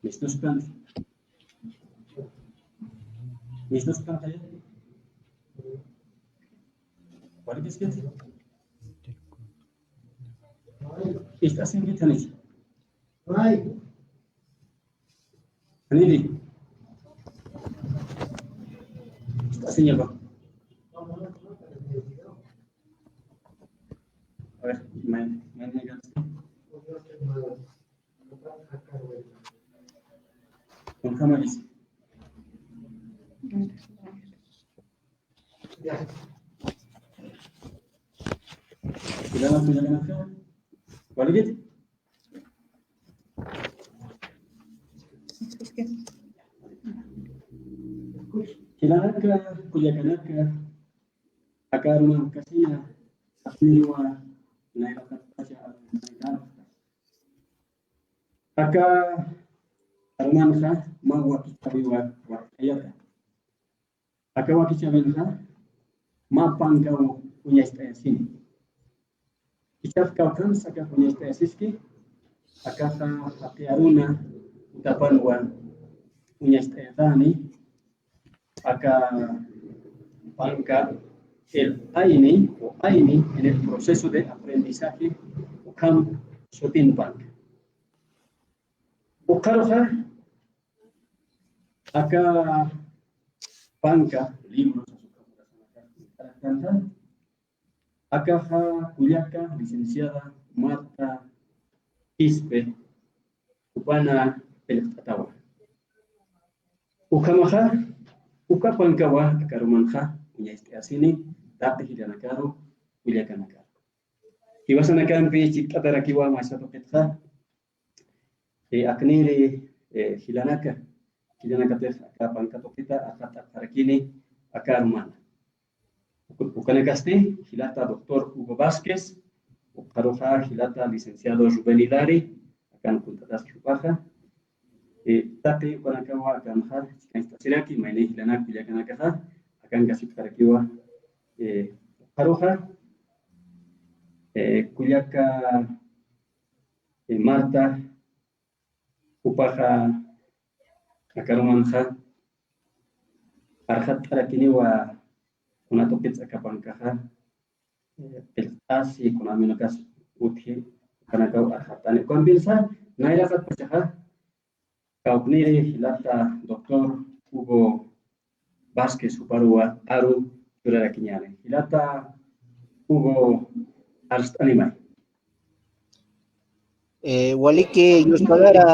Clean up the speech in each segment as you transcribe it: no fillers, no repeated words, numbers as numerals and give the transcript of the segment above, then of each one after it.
¿Listos kan? ¿Listos kan kaya? What is it? ¿Estás en qué tenés? Anidi. ¿Estás en algo? A ver, me negas. Con Hamaris. Kilana punya ganaka. What is it? Kilanaka, Kuyakanaka, Akaruma, Kasina, Asniwa, Nairakatasha, Aka Armanha, Mawaki Tabiwa, Wakayaka. Aka Wakichabinha, Mapanga, Unyasta Sin. Ichafka Kansaka, Unyasta Siski, Akaha, Akiaruna, Utapanwan, Unyasta Dani. Acá banca el AINI o AINI en el proceso de aprendizaje Ukam Shotin Bank. Ukaroja, acá banca, libros, acá Cuyaca, licenciada Marta Ispe, Upana El Tatawa. Ukamaja, Ukapankawa, Karumanja, Asini, Date Hiranakaro, Uliakanakaro. Kiwasanakampi, Chikatarakiwa, Masato Petha, Akniri, Hilanaka, Hilanakatef, Akapankatopita, Akata Parakini, Akarumana. Ukanakasti, Hilata Doctor Hugo Vázquez, Ukaroja, Hilata Licenciado Rubén Hilari, Akan Puntadas Chupaja. Tate Panakawa Akanha, Siraki, Maine Hilanak, Villakanakaha, Akan Gasip Karakiwa, Haroja, Kuyaka, Marta, Upaja, Akarumanja, Arhat Arakiniwa, Unatopitz Akapankaha, El Asi, Konaminokas Uthi, Kanakaw Arhatane, Konbilsa, Naira Pachaha. Kaupniri Hilata Doctor Hugo Vázquez Uparua Aru Yurarakiñane. Hilata Hugo Arstanimai. Waliki Yuspagara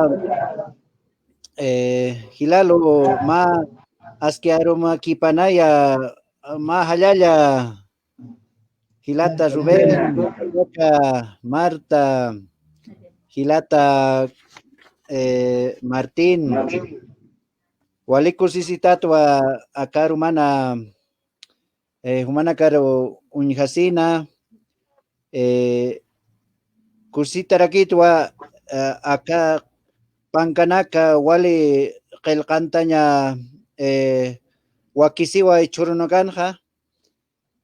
Hilalo Ma Asquiaroma Kipanaya Ma Halaya Hilata Rubén Marta Hilata Martín Walikus isitatwa akarumana humana karo unjasina kusitarakitwa aka pankanaka wali qelqantaña wakisiwa ichurunokanja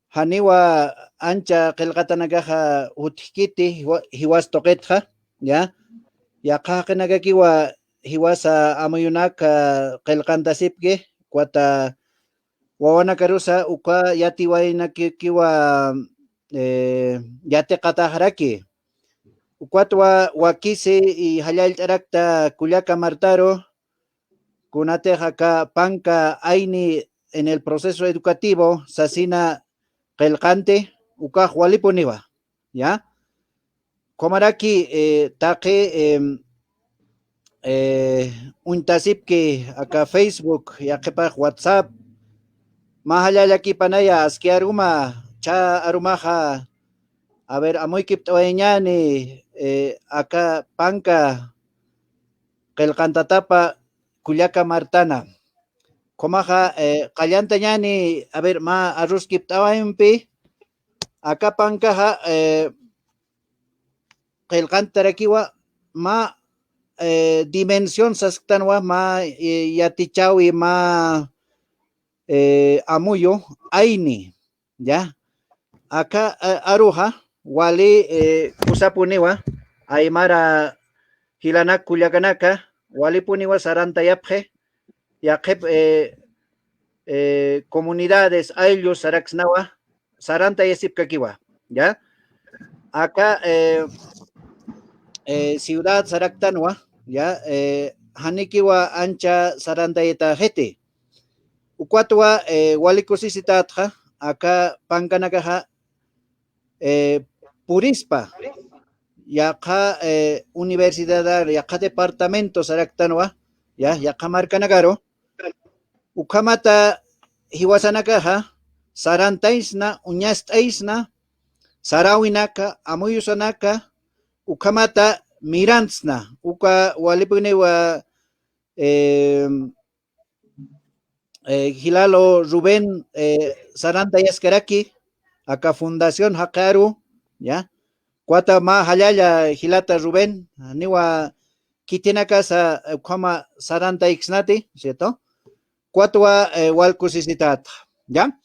haniwa ancha qelqatanakaja utkiti hiwastoqetja ya Yaqaqinakakiwa hiwasa amayunaka qelqantasipke kuata wawanakarusa uka yatiwainakikiwa yateqatajaraki ukwatwa wakisi y hallaltarakta Culiaca Martaro kunatejaka panka aini en el proceso educativo sasina qelqante ukaj walipuniwa ya Komaraki taqe untasipki acá Facebook yaqipaj WhatsApp mahallalaki panaya asquiaruma cha arumaja a ver amoykip t'wañani acá panka qelqantatapa Culiaca Martana komaja qallantañani a ver ma arruskip t'awayunpi acá pankaja qelqantarakiwa ma dimensión sasktanwa ma yatichawi ma amuyo aini ya. Acá aruja, wali kusapuniwa, aymara hilanak kullakanaka, wali puniwa saranta yapje, yakep comunidades aylus saraxnawa, saranta yasipkakiwa, ya. Acá ciudad saraktanwa, ya, hanikiwa ancha saranta yeta jete. Ukwatwa walikusisitatja, acá pankanakaja Purispa, yaqa universidad, yaqa departamento saraktanwa, ya, yaqa markanagaro, ukamata hiwasanakaja, sarantaisna, uñastaisna, sarawinaka, amuyusanaka, ukamata mirantsna, uka walipunewa Hilalo Rubén Saranta Yaskaraki, acá Fundación Hakaru, ya. Cuata ma halaya Hilata Rubén, niwa kitina casa como Saranta Ixnati, ¿cierto? Cuatua Walkusisitat, ya.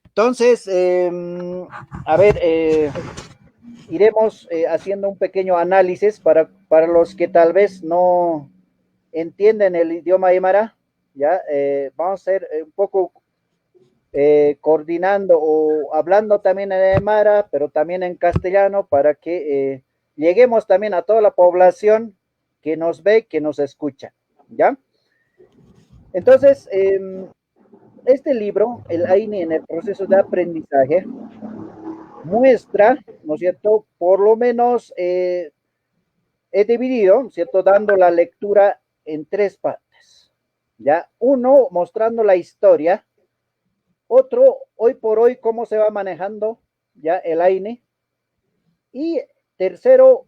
Entonces, a ver, iremos haciendo un pequeño análisis para los que tal vez no entienden el idioma aymara, ya. Vamos a ser un poco coordinando o hablando también en aymara, pero también en castellano, para que lleguemos también a toda la población que nos ve, que nos escucha, ¿ya? Entonces, este libro, el AINI en el proceso de aprendizaje, muestra, ¿no es cierto? Por lo menos he dividido, ¿cierto? Dando la lectura en tres partes, ¿ya? Uno, mostrando la historia. Otro, hoy por hoy, cómo se va manejando ya el AINE. Y tercero,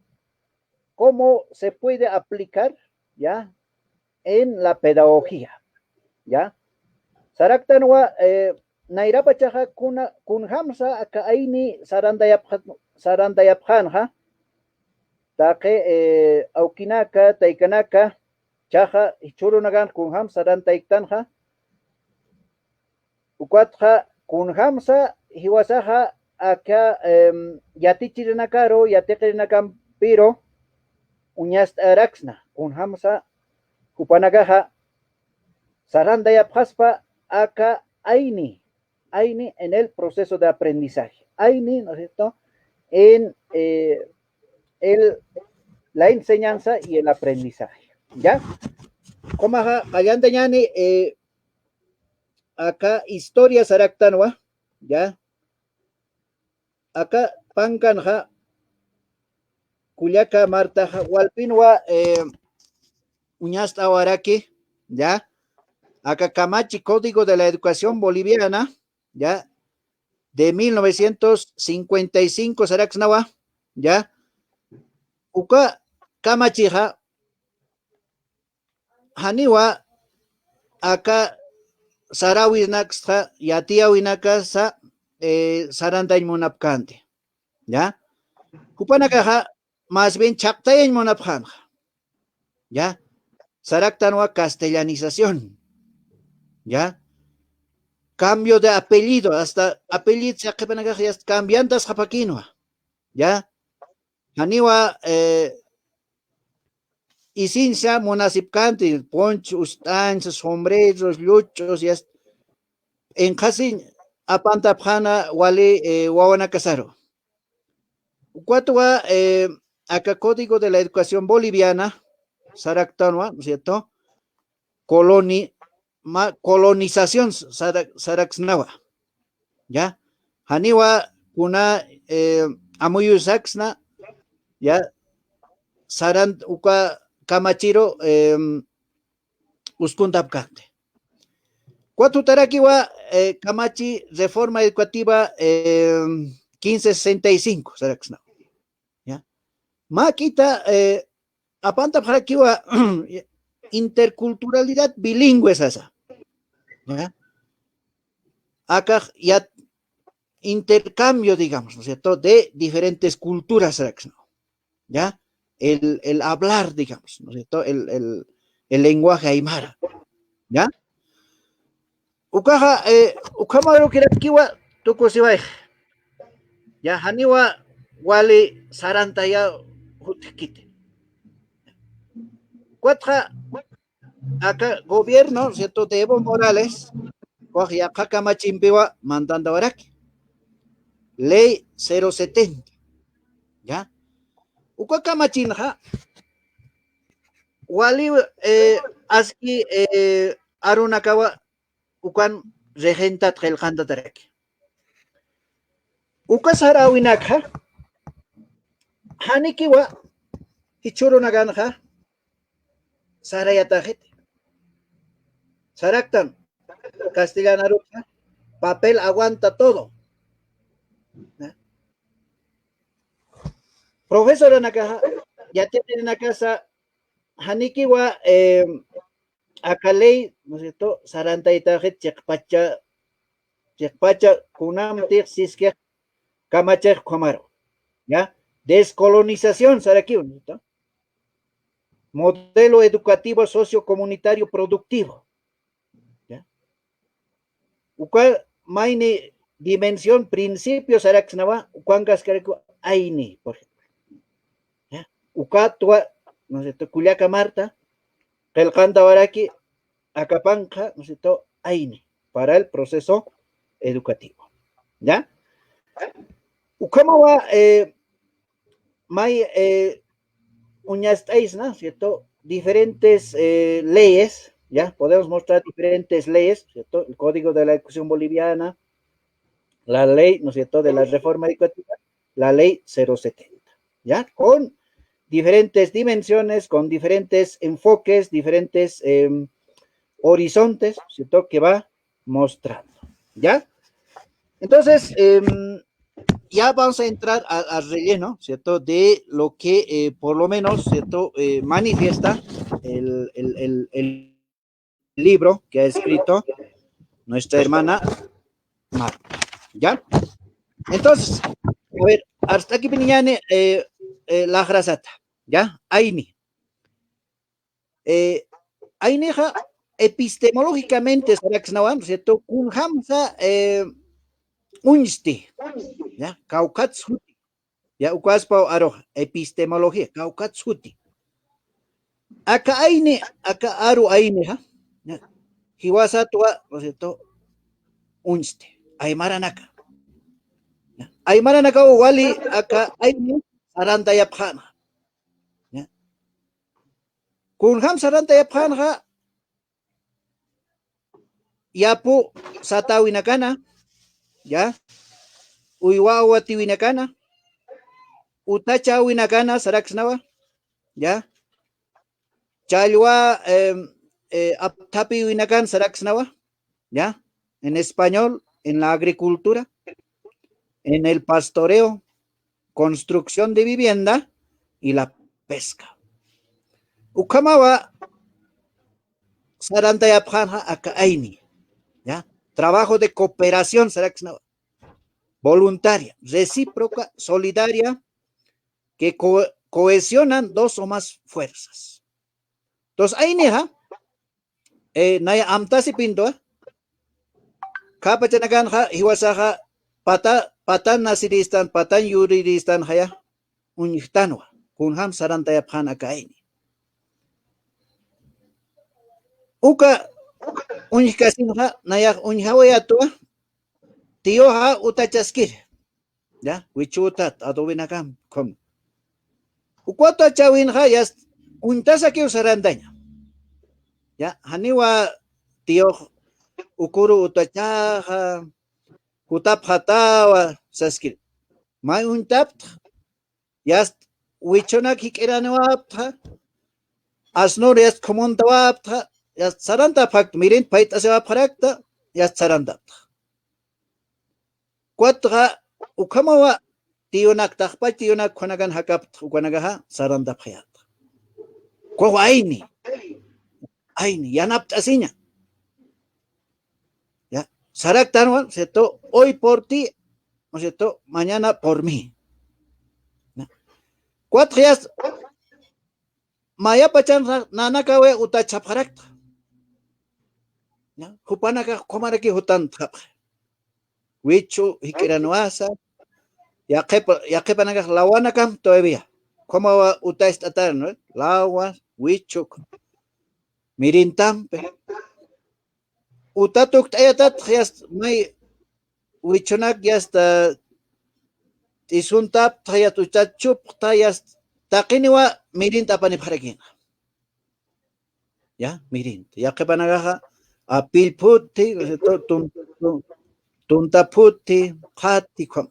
cómo se puede aplicar ya en la pedagogía, ya. Saraktanwa, Nairapa chaja kun hamsa aka AINE sarandayapjanja, taque aukinaka, taikanaka, chaja, ichurunagan kun ham sarantaiktanja. Ukwatja kun hamsa hiwasaja acá yatichirinakaro yatiqirinakan piro uñast araxna kun hamsa kupanagaja saranda yapjaspa acá aini en el proceso de aprendizaje, aini, ¿no es cierto?, en la enseñanza y el aprendizaje, ¿ya? Como Hayandañani, acá historia saraktanwa, ya. Acá pankanja, Culiaca Marta, Walpinwa, Uñasta Awaraki, ya. Acá Camachi, Código de la Educación Boliviana, ya. De 1955, Saraxnawa, ya. Uka Camachija, Haniwa, acá Sarawi Naxa, Yatia Winakasa, Saranda Munapkante, ¿ya? Kupanakaja, más bien Chaptay Munapkanja, ¿ya? Saraktanwa castellanización, ¿ya? Cambio de apellido, hasta apellido se cambiantes japaquinoa, ¿ya? Haniwa, y sinsa munasipcante, ponchos, tanzas, sombreros, luchos, y en casi apantapjana wale wawana casaro. Cuatro acá Código de la Educación Boliviana, Saractanwa, ¿no es cierto? Colonización Saraxnawa, ¿ya? Haniwa kuna amuyusaxna, ¿ya? Sarant uka Camachiro Uskuntapkante. Cuatro tarakiwa Camachi Reforma Educativa 1565, ¿ya? Maquita apanta para kiwa interculturalidad bilingüe esa, ¿ya? Acá ya intercambio, digamos, ¿no es cierto?, de diferentes culturas, ¿ya? El hablar, digamos, ¿no es cierto?, el lenguaje aymara, ¿ya? Ukaja, ukamaro kirakiwa tukusiway. Ya haniwa wali saranta ya hutikite. Cuatro acá gobierno, ¿cierto? De Evo Morales, coge acá camachimpiwa mandando araki. Ley 070. ¿Ya? Uka kamachinja, wali aski arunakawa ukan regenta tgelkanda taraki. Uka sarawinakha, hanikiwa hichuru naganja, sarayatajit. Saraktan, castellana ruta, papel aguanta todo. ¿No? Profesor Nakaja, ya tienen una casa, Hanikiwa, Akalei, ¿no es cierto? Saranta itajet, Chekpacha, Kunam, Siske, Kamacher, Komaro. ¿Ya? Descolonización, Saraki, ¿no es cierto? Modelo educativo sociocomunitario productivo. ¿Ya? Ucal, Maine, dimensión, principios, Araxnava, Ucangas, Careco, Aini, por ejemplo. ¿Ya? Ucatua, ¿no es cierto? Culiaca Marta, Kelkanda Baraki, Acapanja, ¿no es cierto? Aini, para el proceso educativo. ¿Ya? ¿Cómo va? May uñastáis, ¿no es cierto? Diferentes leyes, ¿ya? Podemos mostrar diferentes leyes, ¿cierto? El Código de la Educación Boliviana, la ley, ¿no es cierto?, de la reforma educativa, la ley 070, ¿ya? Con diferentes dimensiones, con diferentes enfoques, diferentes horizontes, ¿cierto?, que va mostrando, ¿ya? Entonces, ya vamos a entrar al relleno, ¿cierto?, de lo que por lo menos, ¿cierto?, manifiesta el libro que ha escrito nuestra hermana Marta, ¿ya? Entonces, a ver, hasta aquí piñane la grasata, ¿ya? Aini. Ainiha, epistemológicamente, ¿cierto? Kunhamsa unsti, ¿ya? Kaukatsuti, ¿ya? Ukwaspa aroja, epistemología, kaukatsuti. Acá aini, acá aru ainiha, ¿ya? Hiwasatua, ¿no es cierto? Unsti, aymaranaka. Aymaranaka wali, acá aini, saranta yapjana. Kunham saranta yapjana, yapu satawinakana, ¿ya? Uywawa tiwinakana, utacha winakana saraxnawa, ¿ya? Chalwa aptapi winakan saraxnawa, ¿ya? En español, en la agricultura, en el pastoreo, construcción de vivienda y la pesca. Ukamawa saranta yapjana akaini, ¿ya? Trabajo de cooperación saraxnawa. Voluntaria, recíproca, solidaria, que cohesionan dos o más fuerzas. Entonces, ahí neja, naya amtasi pinto, kapachanakan ha, hiwasaha, patan nasiristan, patan yuridistan haya, unyitanwa, kunham sarantaya pan akaini. Uka, unyikasin ha, naya unyhawayatua, tío ha utachaskir, ya, wichutat, adobinakam, kom. Ukwata chawin ha, ya, untasa que usarandaña. Ya, haniwa tío ukuru utachaja, kutap hatawa, saskir. May untap, ya, wichonak hikiraniwapta, asnor ya, komontawapta, ya, saranta fakt, mirin, pait asewaprakta, ya, saranta. Cuatra, ukamawa, tío naktakpa, tío nak konagan hakap, ukanagaha, saranta payat. Kwa aini, yanap asinya. Ya, sarak tanwan, ¿cierto? Hoy por ti, ¿no es cierto? Mañana por mí. ¿No? Cuatro días, maya pachan nanakawe utachaparak. ¿No? Hupanaka komaraki hutan tap. Wichu hikiranuasa, ya que panagas lawana cam todavía. ¿Cómo va usted esta no? Lawas, wichu, mirintampe. Utatuk tayatat yas may wichunak yasta isuntap tayat uchachup tayas takiniwa mirinta panipharekin. Ya, mirinta. Ya que panagaja apilputi, tuntaputi, khati kwam.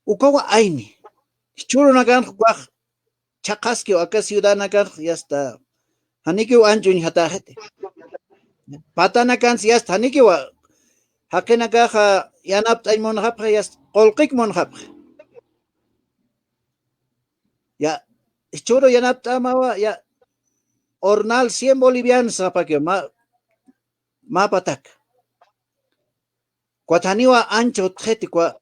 Ukawa aini. Churu nakan kwak chakaski acá ciudad nakan yasta haniki anjun hatajete. Patana kan yasta haniki wa hakena kaha yanap taimon hapre yast kolkik mon hapre. Ya churu yanap tamawa ya ornal 100 bolivianos apakyo ma patak. Cuataniwa ancho tjeti kwa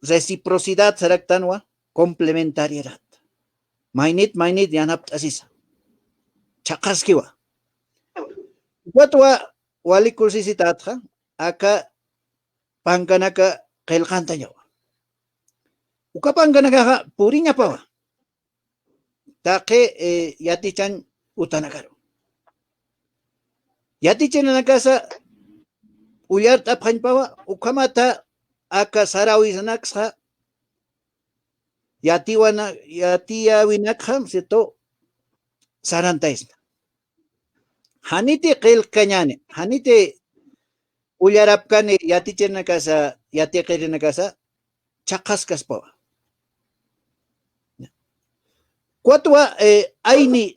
reciprocidad saraktanwa complementariedad. Mainit yanap asisa. Chakaskiwa. Cuatwa wali kursisitatra aka panganaka kelkantaño. Uka panganaka puriña pawa. Take yatichan utanakaro. Yatichan nakasa uyar taphan pawa ukamata aka sarawi sanaksa yatia winakham sito sarantaisna. Haniti qilkañani, haniti uyarapkani yatichanakasa yatiqirinakasa chaqaskas pawa. Cuatwa aini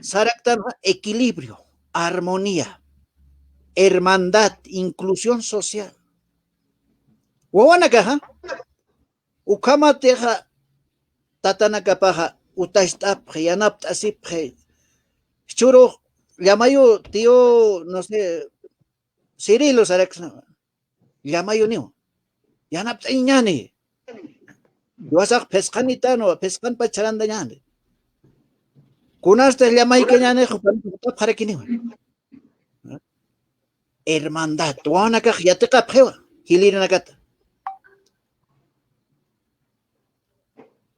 saraktan equilibrio, armonía, hermandad, inclusión social. Wawanakaha ukamateja tatanakapaja utaistapje yanapta asipje churo llamayo tío no sé Cirilo Sarex llamayo niu yanapta iñani wasak peskanita no peskan pacharanda ñande kunaste llamay keñane para kini hermandad wanaka yateqa phewa hilinakata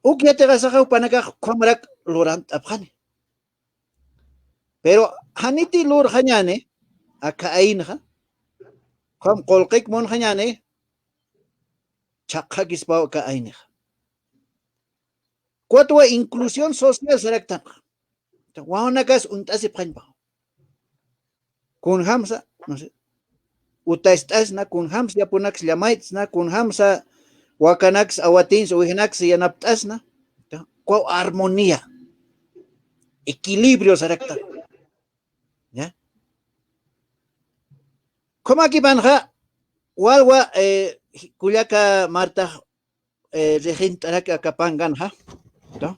ukiyateqa saqa panaka khomrak lurant apkhani pero haniti lur hañane aka ainha khom qolqik mon hañane chaqqa kispa ka ainha cuatro inclusión social saraktan wanakas untasi phanpa kun hamsa no sé utaistasna kun hams yapunax llamaitsna kun hamsa wakanax awatins uihnax yanaptasna kwa armonía equilibrio saraktan ya como aquí banja walwa kuyaka marta regentaraka kapangan ha to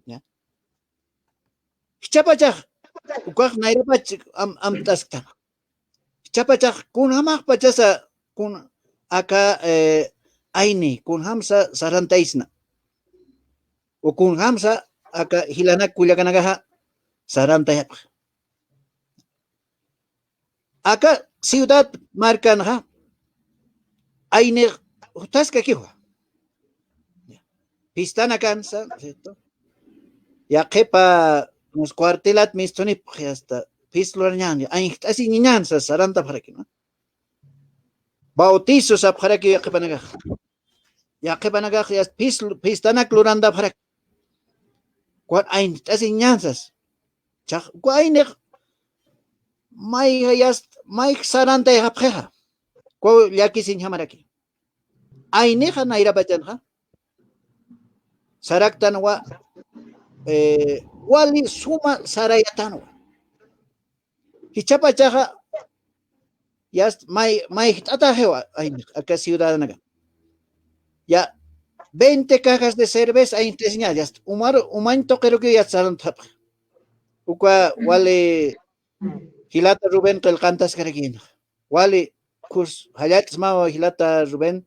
ya chapachaj ukaq nayrapach amtaskan chapachaj kun hamaq pachasa kun aka aini kun hamsa sarantaisna o kun hamsa aka hilanak kuyakanagaha sarantayap aka ciudad marcanaha aini tasca kiwa pistana cansa ¿cierto? Ya quepa nos cuartelat mistoni hasta pislo ñan ay así ñan sa saranta para que no bautizo sa para que ya quepanaga ya pistana cloranda para cuat ay así ñansas cha cuaine mai mai saranta ya preja ko ya que sin hamaraki ay neja naira bachanja saraktan wa wali suma sarayatan hichapa chaja yas mai tata hewa acá ciudadana ya 20 cajas de cerveza hay enseñar ya uman toquero que ya saran tap ukwa wale hilata Rubén que cantas cargin wale kurs hayat ma hilata Rubén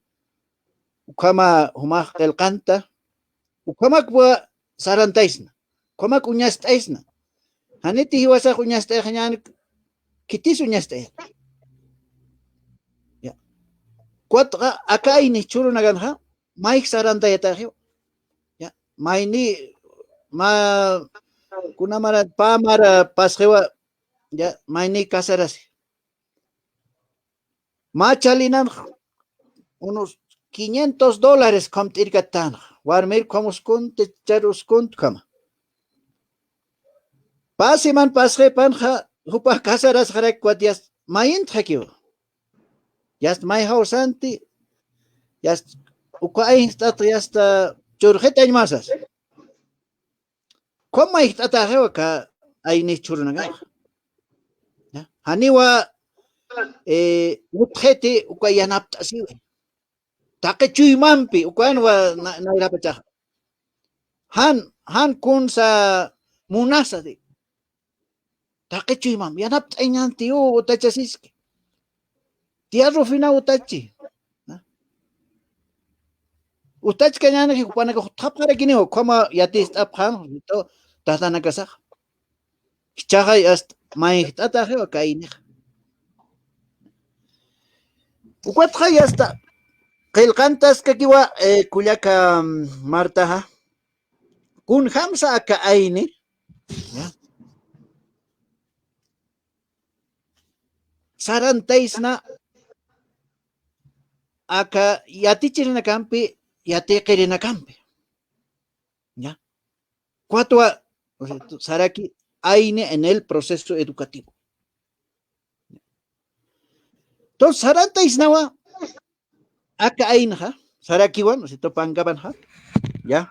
ukama huma el canta ukama kwa sarantaisna koma kuñastaisna haniti hiwasa kuñasta hañan kitis uñasta cuatro acá hay ni churu naganja Mike saranda yataje ya maini ma kunamara pamara pasjewa ya maini casarasi machalinan unos $500 comtirgatan warmir como skunte charuskun kama pasiman pasje panja hupa casaras jarek cuatias main trakio yast mai hausanti yast ukai stata yasta churjeta masas como istata ka aini churnaga haniwa utjeti ukay yanapta siwe take chuymampi ukanwa nairapacha han kunsa munasa de take chuymam yanapta inyanti utachasiski tierro fina utachi utach kanyana ki kupana ko tapara kini koma yatis aphan to tatana kasa chaga ast mai tata he kaini ukwat khayasta qilqantas kakiwa kullaka martaha kun hamsa aka aini ya sarantaisna aka yatichirina campi yatiqirina campi ya cuatro saraki aine en el proceso educativo entonces sarantaisnawa aka ainha sarakiwan no se topan gabanha ya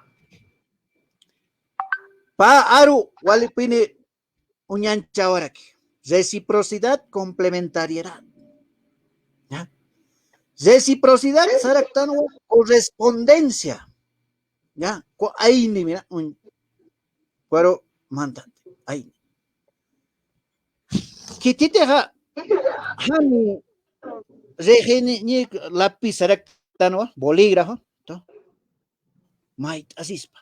pa aru walipini unyanchawaraki reciprocidad complementariedad ya reciprocidad saraktanwa correspondencia ya ko aini mira un cuero mandante aini kititeja hani rejeni lápiz saraktanwa bolígrafo to mait asispa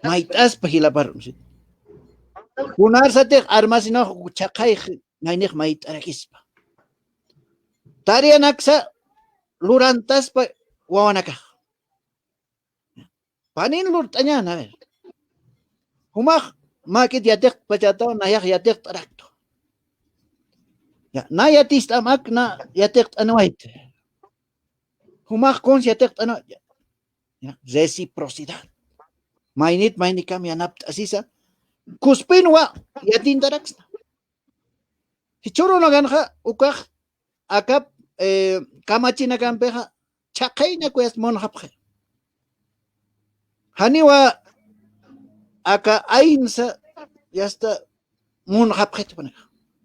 mait aspa hilapar unar sate armasino chaqay nainik mait arakispa tarianaksa lurantaspa wawanaka panin lurtañan a ver humaq makit yatek pachato nayak yatek tarakto ya na yatist amak na yatek anwait humaq kons yatek ano ya reciprocidad mainit mainikam yanapt asisa kuspinwa yatin taraksna hichoro no ganja ukaj akap kamachina kampeja chaqayna kuyas monhapje haniwa aka ainsa yasta monhapje pone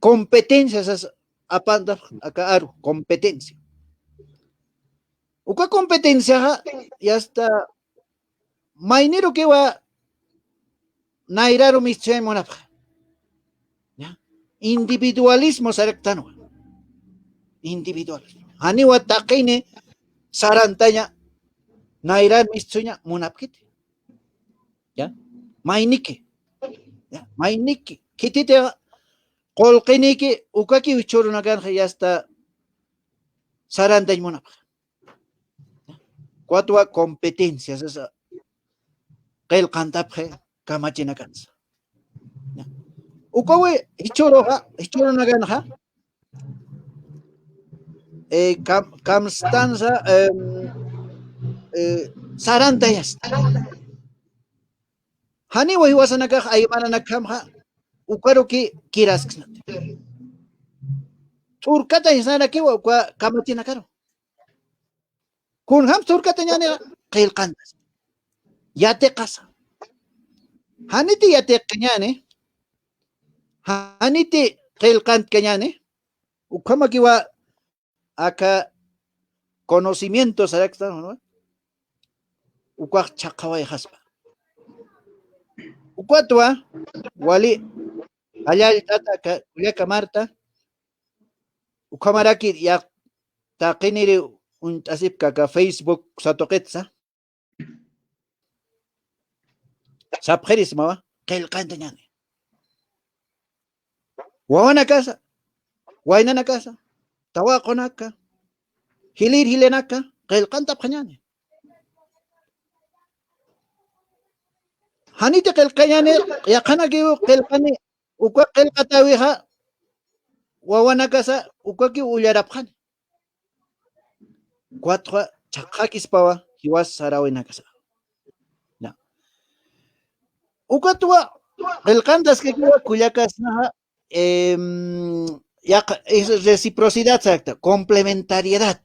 competencias apanda aka aru competencia uka competencia yasta mainero que wa nairaro mischay monapje ya individualismo sarektano individualismo haniwa taqine sarantaña nairan mistuña munapkite ya mainiki ya mainiki kitite qolqiniki ukaki uchurunakan yasta sarantañ munapqa cuatro competencias esa qelqantapje kamachinakansa ukawe hichurunakanja kamstanza saranta yasta haniwa hiwasanakaj aymananakamja ukaruki kirasknate turkata isanakiwa ukwa kamachinakaro kun ham turkata ñane qilqantas yate qasa haniti yate qañane haniti qilqant qañane ukamakiwa aka conocimientos no ukwaq chaqaway haspa ukwatwa wali allay tata kullaka marta ukamaraki ya taqiniri untasipka ka Facebook satoqetsa sapqeris mawa qilqanta ñane wawana casa waynana casa tawaqonaka hilir hilenaka qillqanta phañani hanite qillqañani yaqanaki qillqani ukwa qillqatawiqa wawanakasa ukwaki ullarapqani cuatro chaqakispawa hiwas sarawinakasa ya ukatwa qillqantas kikiwa kullakasnaqa es reciprocidad exacta, complementariedad.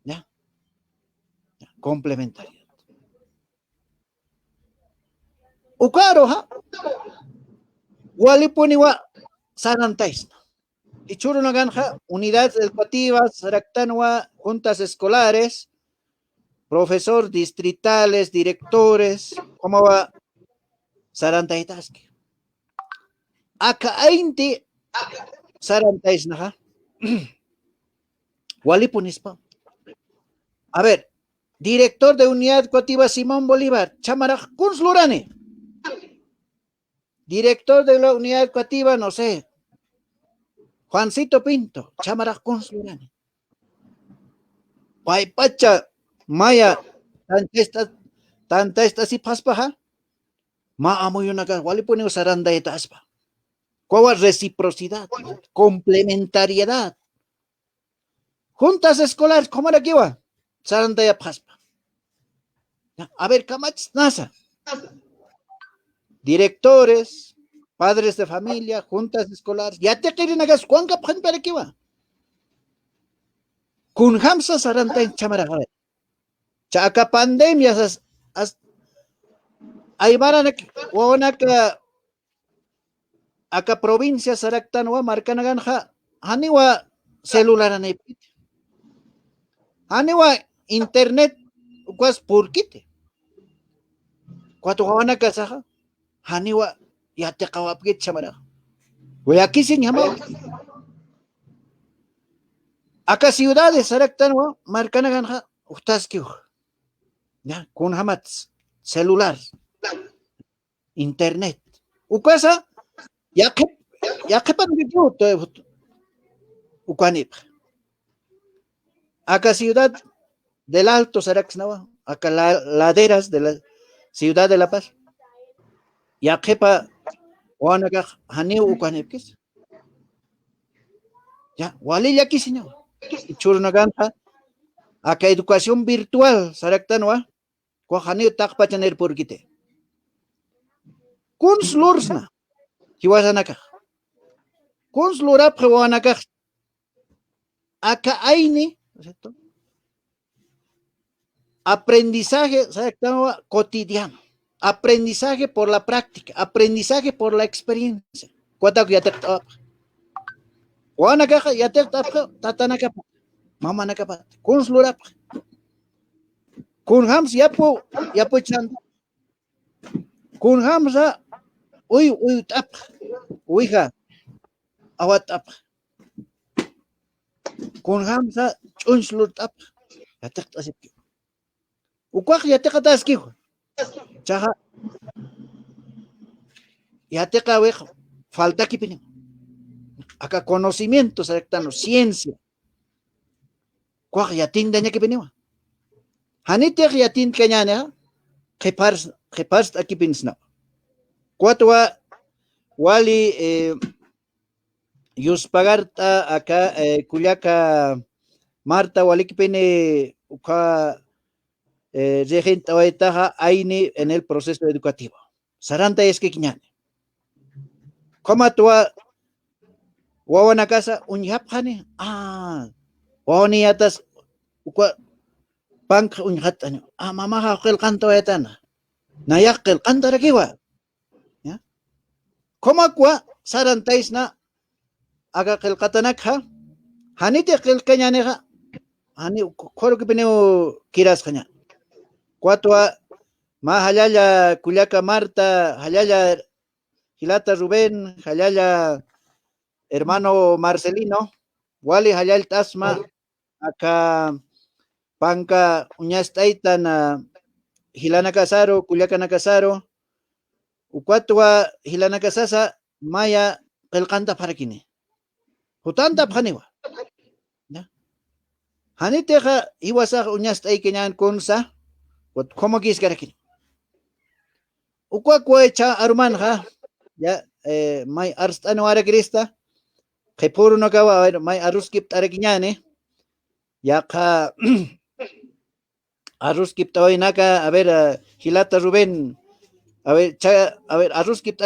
¿Ya? Complementariedad. Ukaro, ¿ha? Walipuniwa sarantais. Ichuru ganja, unidades educativas, ractanwa, juntas escolares, profesor distritales, directores, ¿cómo va? Sarantaitaski. Acá ainti sarantais naja. Walipunispa. A ver, director de unidad educativa Simón Bolívar, Chamaraj Kunslurani. Director de la unidad educativa, no sé, Juancito Pinto, Chamaraj Kunslurani. Paipacha, Maya, tanta esta si paspaja. Ma amo y una casa, walipuni saranda etaspa. ¿Cuál es reciprocidad? Complementariedad. Juntas escolares, ¿cómo era que iba? Sarandaya paspa. A ver, Kamach Nasa. Directores, padres de familia, juntas escolares. Ya te quieren hacer cuánca para que iba. Kun Hamsa Sarandaya chamara. Chaca pandemias. Hay varanaka. Acá provincia saraktanwa marcanaganja haniwa celular anepit haniwa internet was purkite cuatro wana kasaja haniwa yate kawapkit chamara we aquí sin llama acá ciudades saraktanwa marcanaganja ustaski ya con hamats celular internet ukasa ya que para yo Ucanip. Acá ciudad del Alto Saraxnawa, acá laderas de la ciudad de La Paz. Ya que para Juanaga Haniu Ucanipkis. Ya, Wali ya señor. Churnaganta, acá educación virtual Saraxtanwa, Cuajaniu Takpachaner Purquite. Kuns Lursna. Kiwasanaka. Kunslurap Wanaka. Acá aini, ¿cierto? Aprendizaje cotidiano. Aprendizaje por la práctica. Aprendizaje por la experiencia. Cuatro ya te Wanaka ya te tatanaka. Mama nakapa. Kunslurap. Kunhams yapo chanda. Kunhamsa uy tap. Uija. Awat up. Kun hamsa chunslur tap. Yatek asip. Ukwak yatek ataski. Chaha. Yatek awek falta kipini. Acá conocimiento selectano, ciencia. Kwak yatin daña kipini. Hanitek yatin kanyana. Kepars aquí pinsna. Cuatro wali Yuspagarta acá Culiaca Marta Walikpene uka regenta oetaja aini en el proceso educativo. Saranta es que quiñane. Como tú wawana casa unyapjane wawani atas uka bank unyhatane mama qil qanto etana nayak qil qantara kiwa ya como kwa saranta isna aga qilqatanakha hanite qilqañaneqa hani khoro que peneo kiras qaña cuatro ma halala Culiaca Marta halala Gilata Rubén halala hermano Marcelino wali halal tasma acá panca uñastaitan Gilana Casaro Culiaca Casaro cuatro Gilana Casasa maya qilqanta parakine Hutanda paniwa. Haniteja iwasaq uñast'aykiñan kunsa, como quisquerakin. Ukwa arumanja, ya, may arstano ara krista, que puro no kawa, a ver, may aruskip tarakiñane, ya ka aruskip tawainaka, a ver, Hilata Rubén, a ver, aruskip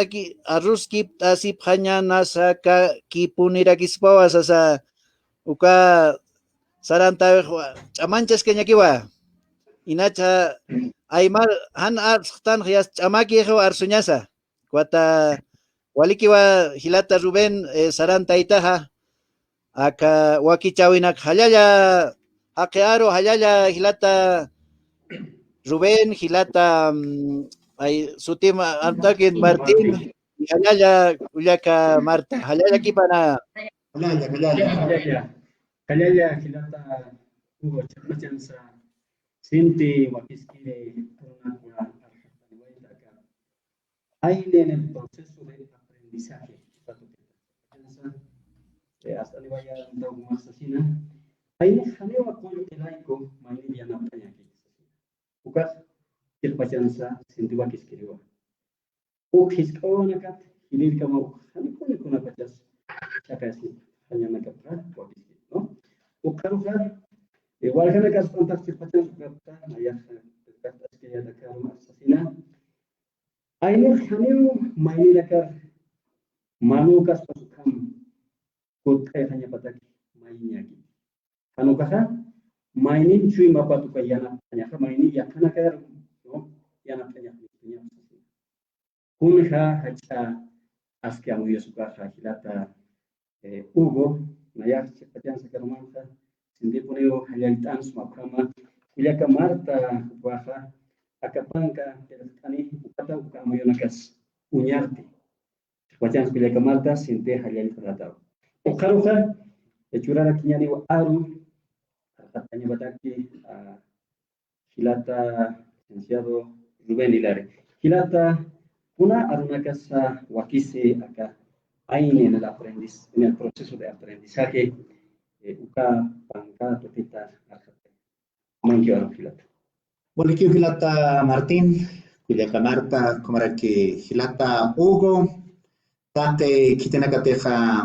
tasip hañana saka kipunira kispawas asa uka saranta chamanchas keñakiwa inacha aymar han arstan hias chamaki arsuñasa kuata walikiwa Hilata Rubén saranta itaja aka wakichawinak halala hakearo halala Hilata Rubén Hilata ay sutima antakin Martín halala Ullaka Marta halala kipana Kalaya Hilata Hugo Chapachansa Sinti Wakiskire Tunakura hay en el proceso de aprendizaje hasta le vaya dando más así hay un jaleo apoyo que laico manilla na paña que ukas el pachansa Sinti Wakiskire o hiskona kat hilir kama hanikone kuna pachas chakasi hanya na kapra Wakiskire no ukaruha igual que me caso contar si pachas kapta ayah kapta que ya da karma asesina Ainer haneu mainilakar manukas pasukam kutkai hanya patak mainyaki. Kanukaha mainin chui mapatuka yana hanya ka maini yakana kar no yana hanya hanya. Kunha hacha aske amuyo sukaha Hilata Hugo nayak sepatian sekarumanta sindi puneo hayaitan sumapkama kuyaka Marta waha akapanka telefoni upata ukamoyonakas uñarte wajan spile kamalta sinte hayal tratado okaruja echurara kiñani wa aru katanya bataki Hilata licenciado Rubén Hilare Hilata una arunakas wakise acá aine en el proceso de aprendizaje uka panka totita arjate manquio Hilata Boliki Hilata Martín, Kuliaka Marta, como era que Hilata Hugo, tate kitenakateja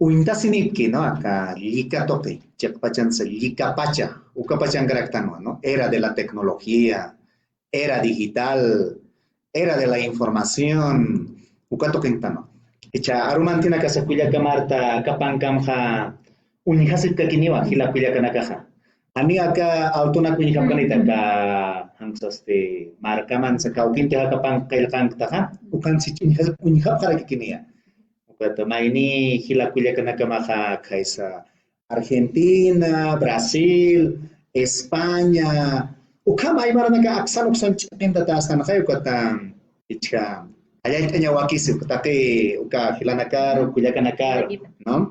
uintasinipki, ¿no? Acá lika toque, chakpachansa lika pacha, ukapachan garaktano, ¿no? Era de la tecnología, era digital, era de la información, ukatokentano. Echa arumantina que se Kuliaka Marta, kapankamja, unihasipka kiniwa, Hila Kuliaka nakaja. Ani aka altuna kuny kapkanita ka hangsaste markaman sa kaukin ta kapang kailkang taka ukan si kuny kap kara kikinia ukata maini hila kuya kana kamaka kaisa Argentina, Brasil, España ukam ay marana ka aksan uksan chikinta tastan kayo kata ichka ayay tanya wakisi kata ke uka hila nakar kuya kana kar no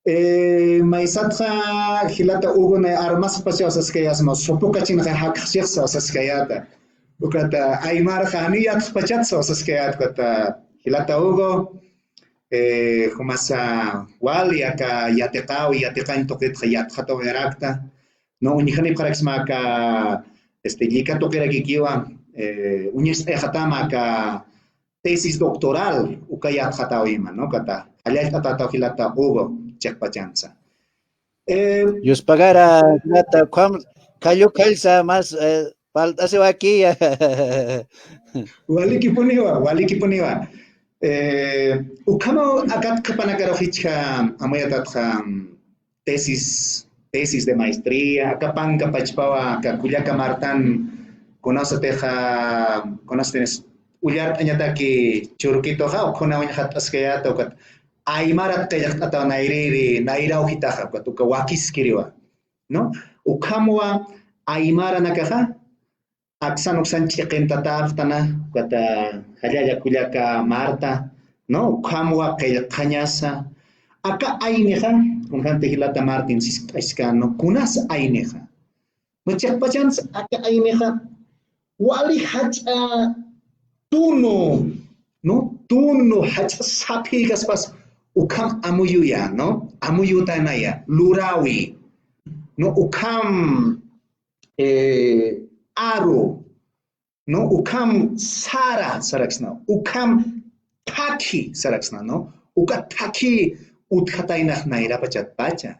Maisatja Hilata Hugo na armas paseo saskayasmo sopoka chin hakshiksa saskayata ukata aymar khaniyat pachatso saskayat kata Hilata Hugo humasa wali aka yateqaw yateqan toqit khayat khato yarakta no unihani qaraksma ka lika toqira kikiwa unis khatama ka tesis doctoral ukayat khataw ima no kata alayat tata Hilata Hugo Chakpachansa. Yus pagara nata kwam kayo kalsa mas palta se aquí. Waliki puniwa. Ukamo akat kapanagaro hichka amoyatat tesis de maestría, akapang kapachpawa kakuyaka Martan conoces uyar anyata ki churkito ha ukona hat askayata ukat Aymarat kayak atau nairau hitaha katuka wakis kiriwa no ukamwa aymara nakaha aksan uksan chiqen tataf tana kata hajaya kuliaka Marta no ukamwa kayak kanyasa aka ayneha kunhante Hilata Martín siskano kunas ayneha macak pacan aka ayneha wali haja tuno haja sapi kaspas ukam amuyuya, no? Amuyuta naya, lurawi, no ukam aro, no ukam sara saraksna, ukam taki saraksna, no uka taki utkatainah naira pachat pacha,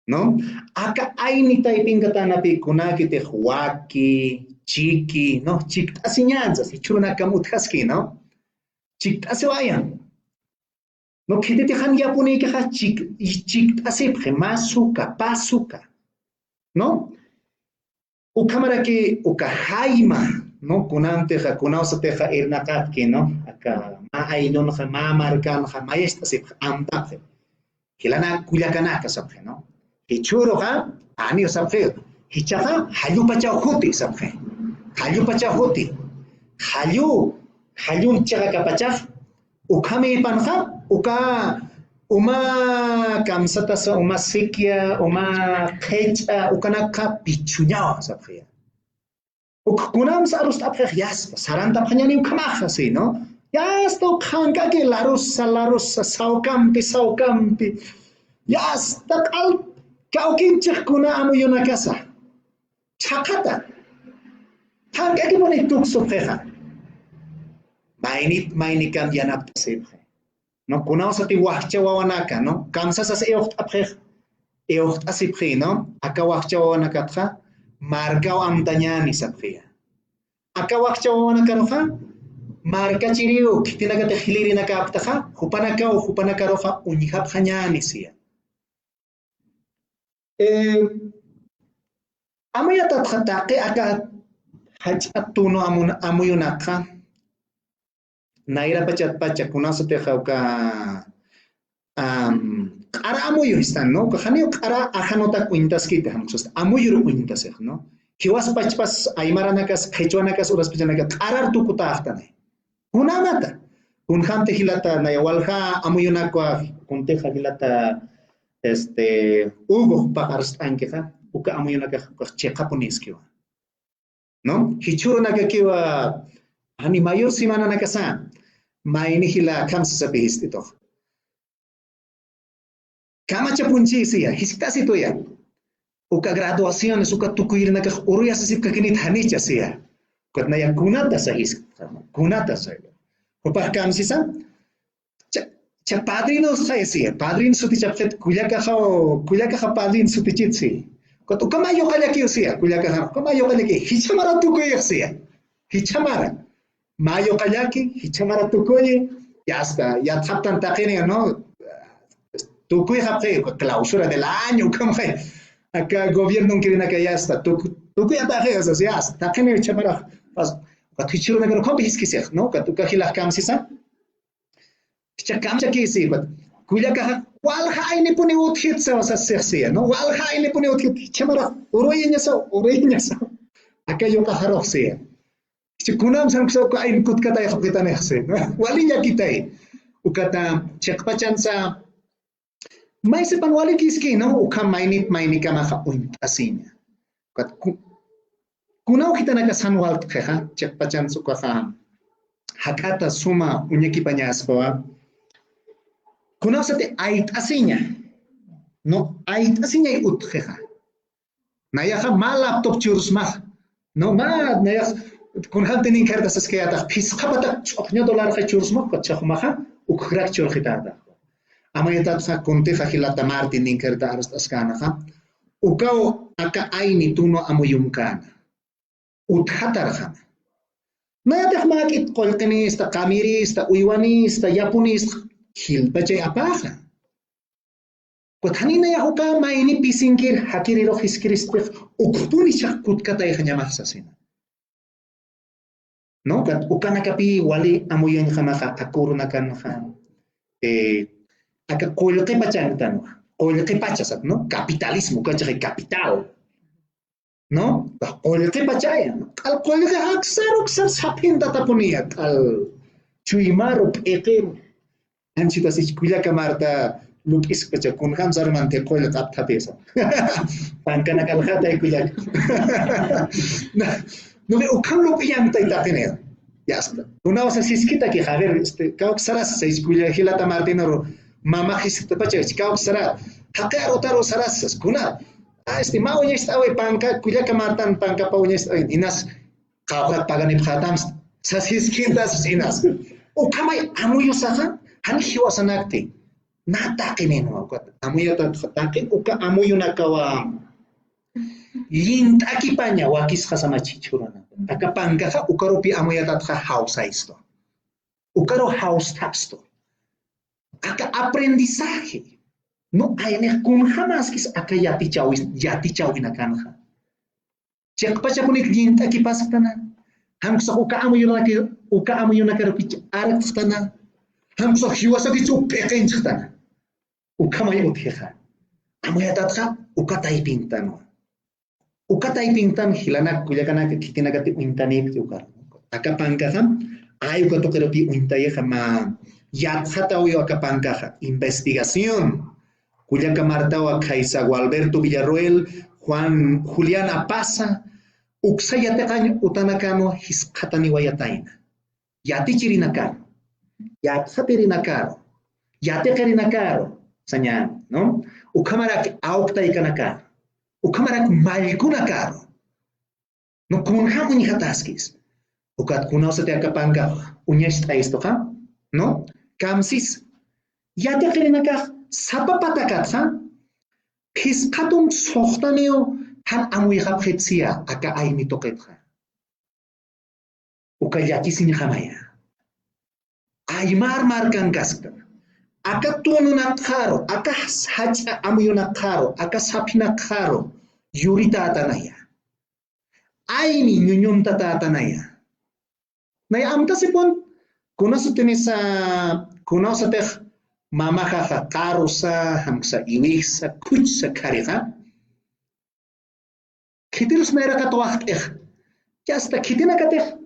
no aka aini taiping katanapi kunaki te huaki chiki, no chiktasi nyanza si churuna kamuthaski, no chiktasi vayan. No que te han ya pone que ha chiktasi masuka pasuka, no ukamara que ukahaima, no kunante ha kunausa te ha irnakat que no acá ma ailon ha ma markan ha maestra se amta hilana kuyakanaka sabhe no hichuro ha ani sabhe hichaha halu pacha huti sabhe halu pacha huti halu chaga kapacha ukame panha uka uma kamsata uma sikia uma kecha ukanaka pichunya sabhe kunam sarus taphe yas saranta phanyani ukamaha se no yas to khanka ke larus saukampi yas takal kaukin chakuna amu yuna kasa chakata khanka ke bone tuk sobheha maini kam yanap sebhe no kunao sati wahcha wawanaka no kamsa sas eocht aphe eocht asibhe no aka wahcha wawanaka tha margao amtanyani sabhe aka wahcha wawanaka roha marca chiriu kitina ka tehiliri na kaptaha hupanaka roha unyihap hanyani sia amaya tathatake aka hachatuno amuyunaka naira pacha kunasa teha ka ara amuyu istan no kahani ara ahanota kuintas kita hamsus amuyuru kuintas no kiwas pachpas aymaranas kechuanakas uras pachanaka arar tukuta ahtane Kunamata, kunhante hilata na yawalha amuyunakwa kunteja hilata Hugo pakarst ankeja uka amuyunaka chekaponiskiwa. No? Hichuro nakakiwa ani mayor simana nakasa maini hila kamsa sabihistito. Kama chapunchi siya hiskasi toya. Uka graduaciones uka tukuir nakah uruya sisip kakinit hanicha siya. Kat na ya kunata sa kunata sa upah kam sisa cha padrino sa isi padrin suti chapet kulyaka padrin suti chitsi kat ukamayo kalaki usia kulyaka ukamayo kalaki hichamara tukoy usia hichamara mayo kalaki hichamara tukoy ya hasta ya taptan taqini no tukoy hapte clausura del año como acá gobierno quiere que ya está tukoy ataje o sea taqini hichamara Katichiro na garo kombi hiskiseh no katuka hilah kamsisa chakam chakisi but kulyaka walha aini puni uthit sa sessia no walha aini puni uthit chamara uroyenya sa akayo ka harofse chikunam samso ko ain kutkata yakita nehse walinya kitai ukata chakpachansa mai se panwali kiski no ukam maini kama khapunt asinya kat kunau kita nak sanwal tkeha cek pacan suka faham hakata suma unyaki panyas bahwa kunau sate ait asinya no ait asinya ikut tkeha naya ma laptop curus mah no ma naya kunhal tening kerta seskiata pis kapata $1 ka curus mah kacak maha ukrak cur kita ada amaya tatsa konte hilata martin ning kerta harus askana ha ukau aka aini tuno amuyumkana uthatarhan ما تخماك تقولقني است قاميري است ويواني است يابوني است هيل بجي أباخا كتانينا يهوكا ما يني بيسينكير حكيري روح إسكريستيخ وكتوني شاك كتكتا يخنيا محساسين no kat ukana kapi wali amuyan khamaha akurna kan khan aka kolke pachan tan kolke pachasat no capitalismo kachre capital no kolke pachaya al kolke aksar sapin tatapunia al chuimaro ekem anchita sich kuya kamarta look is pacha kun kham zarmante kolke aptha pesa pankana kal khata kuya no me ukam lo pian tai tapene ya está una vez así skita que javer kauk saras se escuela hilata martinero mama hista pacha kauk sara hakar otaro saras kuna estimado, ya está, panca, cuya que matan panca pa uña está, inas, cabra pagan y pajatams, sasis quintas inas. O kamay, amuyo saja, han hiwasanakte, nata que neno, amuyo tatake, uka amuyo nakawa, lintaki paña, wakis hasamachichurana. Acá pancaja, ukaropi amuyo tatja house esto. Ukaro house tapsto. Acá aprendizaje. No hay ni kun jamás que acá yati chawin akanja. Cek pacha punit linta ki pasktana. Ham sa uka amu yuna karo pich arktana. Ham sa hiwasa ki chu pekin chtana. Uka may utkha. Amu yatatha uka typing tano. Uka typing tan hilana kuyakana ke kitina gati internet ukar. Acá pancaja ay uka to karo pi untaye jama yathata uyo acá pancaja investigación. Cuyaca Marta o Kaisa Gualberto Villarroel, Julián Apasa, Uxayatecaño, Utanacano, Hiscatani Guayataina. Yatichirinacaro, Yatjaterinacaro, Yatecarinacaro, Sañan, ¿no? Ucamarak Aucta y Canacaro, Ucamarak Malcunacaro, no Kunhamun y Hataskis, Ucat Kunosete Acapanga, Uñesta esto, ¿no? Camsis, Yatecarinacaro. Sapapatacatja, Piscatum sohtaneo, han amuiha pretsia, aka ay mitoquetja. Ukayaki sin jamaya. Aymar marcan gaskan. Aka tununakaro, aka hacha amuyunakaro, aka sapinakaro, yurita atanaya. Ayni nyunyum tata atanaya. Naya amta sipon, kunosatech, Mama jaja karusa, hamsa iwisa, kuchsa kariga. Kitirus naira katuacht ya hasta kitina kateh.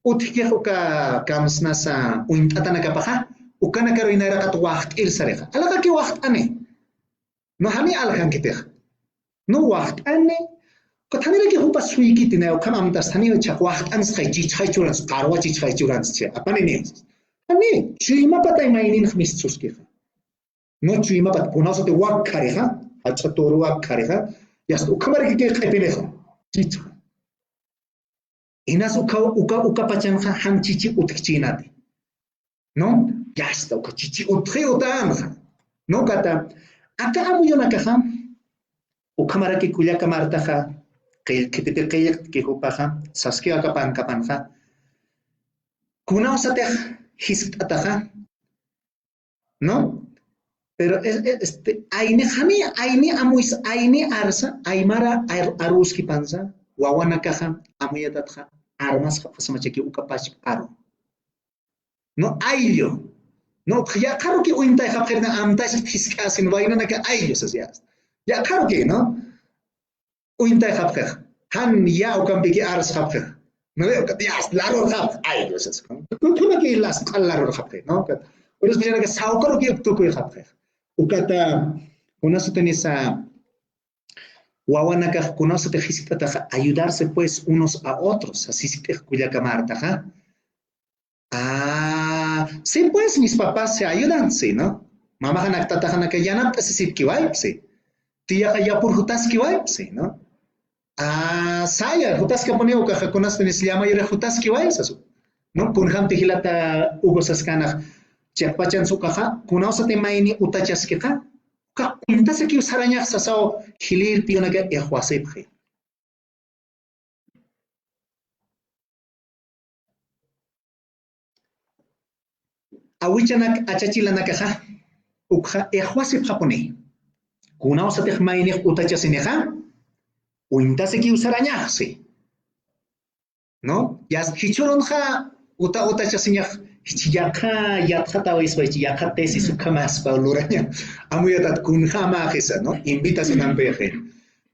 Utkeh uka kamsnasa uintatana kapaha, ukana karo naira katuacht ilsareja. Alaka ki wacht ane. No hani alkan kiteh. No wacht ane. Kathanira ki hupa suiki tina ukam amtas thani chak wacht ans khai churans, karwa khai churans che. Apane ne. Ani, chuima patay mainin khmis tsuskiha. No chuima pat kunaso te wak khareha, acha toru wak khareha, yas ukamari ki khaipeneha. Chicha. Inas uka pachanha han chichi utkchinati. No, yasta uka chichi utri utamha. No kata aka amuyona kaha ukamara ki kuya kamartaha kitete kayak ki hupaha saski aka panha. Kunaso te Hisataja, ¿no? Pero aine amuis, aine arsa, aimara aruski panza, wawanakaja, amuyatatja, armas, fasamacheki ukapach aro. No, aillo. No, ya claro que uinta ya perna amtas fiscasin vaina na que aillo se sias. Ya claro que, ¿no? Uinta ya perna. Han ya ukampiki ars perna. No veo que ya largo rap ay eso es como que las largo rap no que por eso que sauco que tú que rap ukata conoce tenés a wawanaka conoce te visita ayudarse pues unos a otros así si te cuya camarta sí pues mis papás se ayudan sí no mamá hanak tata hanak ya no te si que va sí tía ya por jutas que va sí no saya hutas que poneo que jaconas tenis llama y hutas que va eso no kun ham te hilata ugo saskana chapachan su caja kunausa te maini utachas que ka kunta se que usaraña sasao hilir piona que ehwasepje awichanak achachilana caja ukha ehwasep japone kunausa te maini utachas ineja Uintase que usaraña, sí. ¿No? Ya hichoronja uta chasiña hichiyaka yatjata oiswa hichiyaka tesis ukamas pauluraña amuyatat kunjama esa, ¿no? Invitación a peje.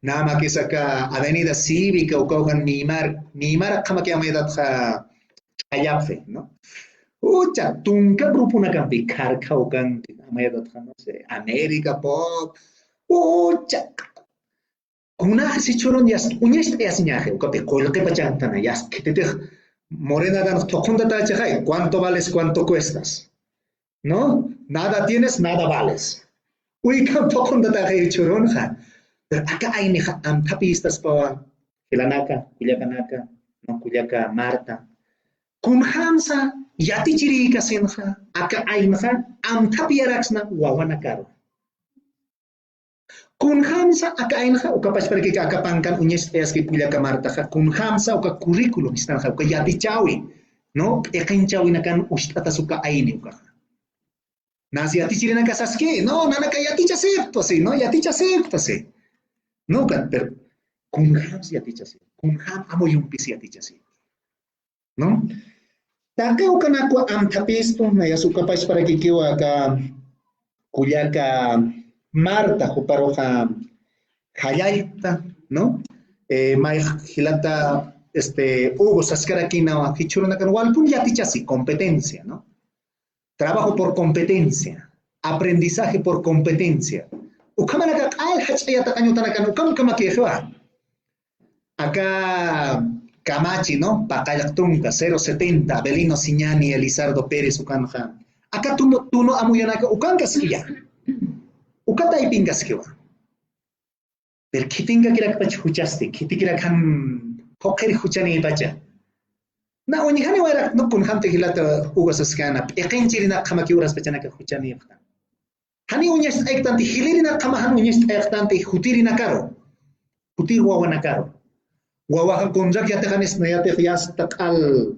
Nada más que saca avenida cívica o cojan mimar kama que amuyatat ayapfe, ¿no? Ucha, tunka grupo una campi carca o can amuyatat no sé, América pop. Ucha. Kuna si choron yas uñas yasñaje o cape colque pachantana yas que te morena dan tocunda ta chajai cuánto vales cuánto cuestas no nada tienes nada vales uy cam tocunda ta choron ja Pero acá hay neja amtapistas pa Hilanaka, Culiacanaka, no Culiaca Marta. Kun hamsa yati chirika sinha, acá hay neja amtapiaraxna wawanakaro. Kun hamsa acá hay neja, o capaz para que acá pancan uñes es que Culiaca Marta, kun hamsa o ka currículum están ja, o yati chawi, no? Ekin chawi nakan ustata suka aini uka. Nasi yati chirina kasaske, no, nana ka yati chasepto sí, no, yati chasepto sí. No, pero kun hamsa yati chasepto. Kun ham amo yung pisi yati chasepto. ¿No? Taka ukanako amtapisto na yasuka pais para que kiwa ka Culiaca Marta juparoja hayaita, ¿no? May hilata Hugo Sascarakina Hichuranakan Walpun yatichasi competencia, ¿no? Trabajo por competencia, aprendizaje por competencia. Ukamanaka al hachayata kanyutanakan ukam kamakiwa. Acá Camachi, ¿no? Pacayactunca, 070, Belino Siñani, Elizardo Pérez, Ucanja. Acá tú no amuyanaka, Ucancasquilla. Ucata y pingasquiwa. Pero Kitinga Kirak Huchaste, Kitikirakan, Hoker Huchani Pacha. Na, Unihani Wara, no con Hante Hilata, Hugo Sascana, Ekenchirina Kamakiuras Pachanaka Huchani. Hani Uñas Ektanti, Hilirina Kamahan Uñas Ektanti, Hutirina Caro. Hutir Wawanakaro. Wawahan konjak yatejanes na yatejyas takal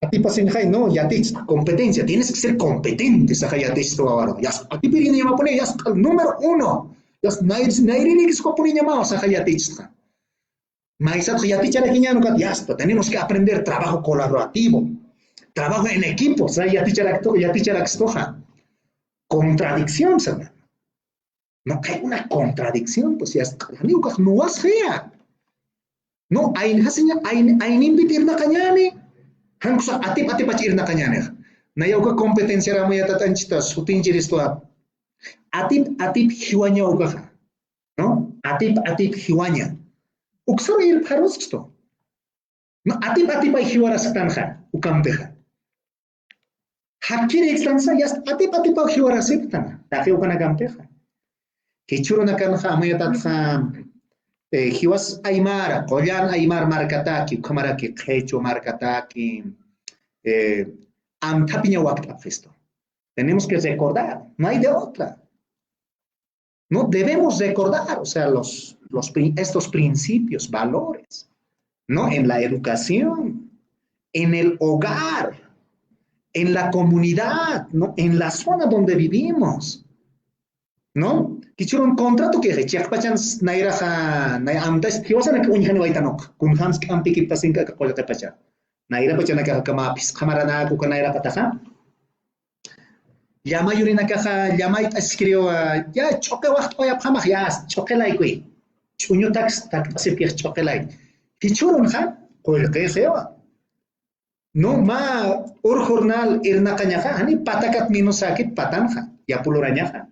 atipasinjay, no, yatich competencia, tienes que ser competente sa yatich to awaro. Yas atipirin llama pone yas al número 1. Yas nairiris ko pone llamado sa yatich. Maisat yatich ala kinyano kat yas, tenemos que aprender trabajo colaborativo, trabajo en equipo, sa yatich ala extoja. Contradicción, sa. No hay una contradicción, pues yas no es fea. No, ain hasinya ain imbitir na kanyani. Hangsa atip pachir na kanyani. Na yaw ka kompetensiya ra mo yata tanchita sutin jiris to. Atip hiwanya uga. No? Atip hiwanya. Uksaro ir paros to. No, atip ay hiwaras tanja ukamteja. Hakir extansa yas atip ay hiwaras tanja. Taki ukana kamteja. Kichuro na kanja mo yata Hiwas Aymara, Koyan Aymar Markataki, Kamaraki, Kecho Markataki, Amtapiña Waktafisto. Tenemos que recordar, no hay de otra. No debemos recordar, o sea, estos principios, valores, ¿no? En la educación, en el hogar, en la comunidad, ¿no? En la zona donde vivimos, ¿no? Kichuro un contrato que rechakpachan naira naira amtas hiwasan que unjan waitanok kun hams kampi kiptasin ka kola pacha naira pachana ka kamapis kamarana ku naira pataja llama yurina caja llama escribió ya choque wacht oya pamah ya choque laikui chuño tax pasip que choque laik Kichuro un kol que sewa no ma ur jornal irna kañaja hani patakat minusakit patanja ya pulurañaja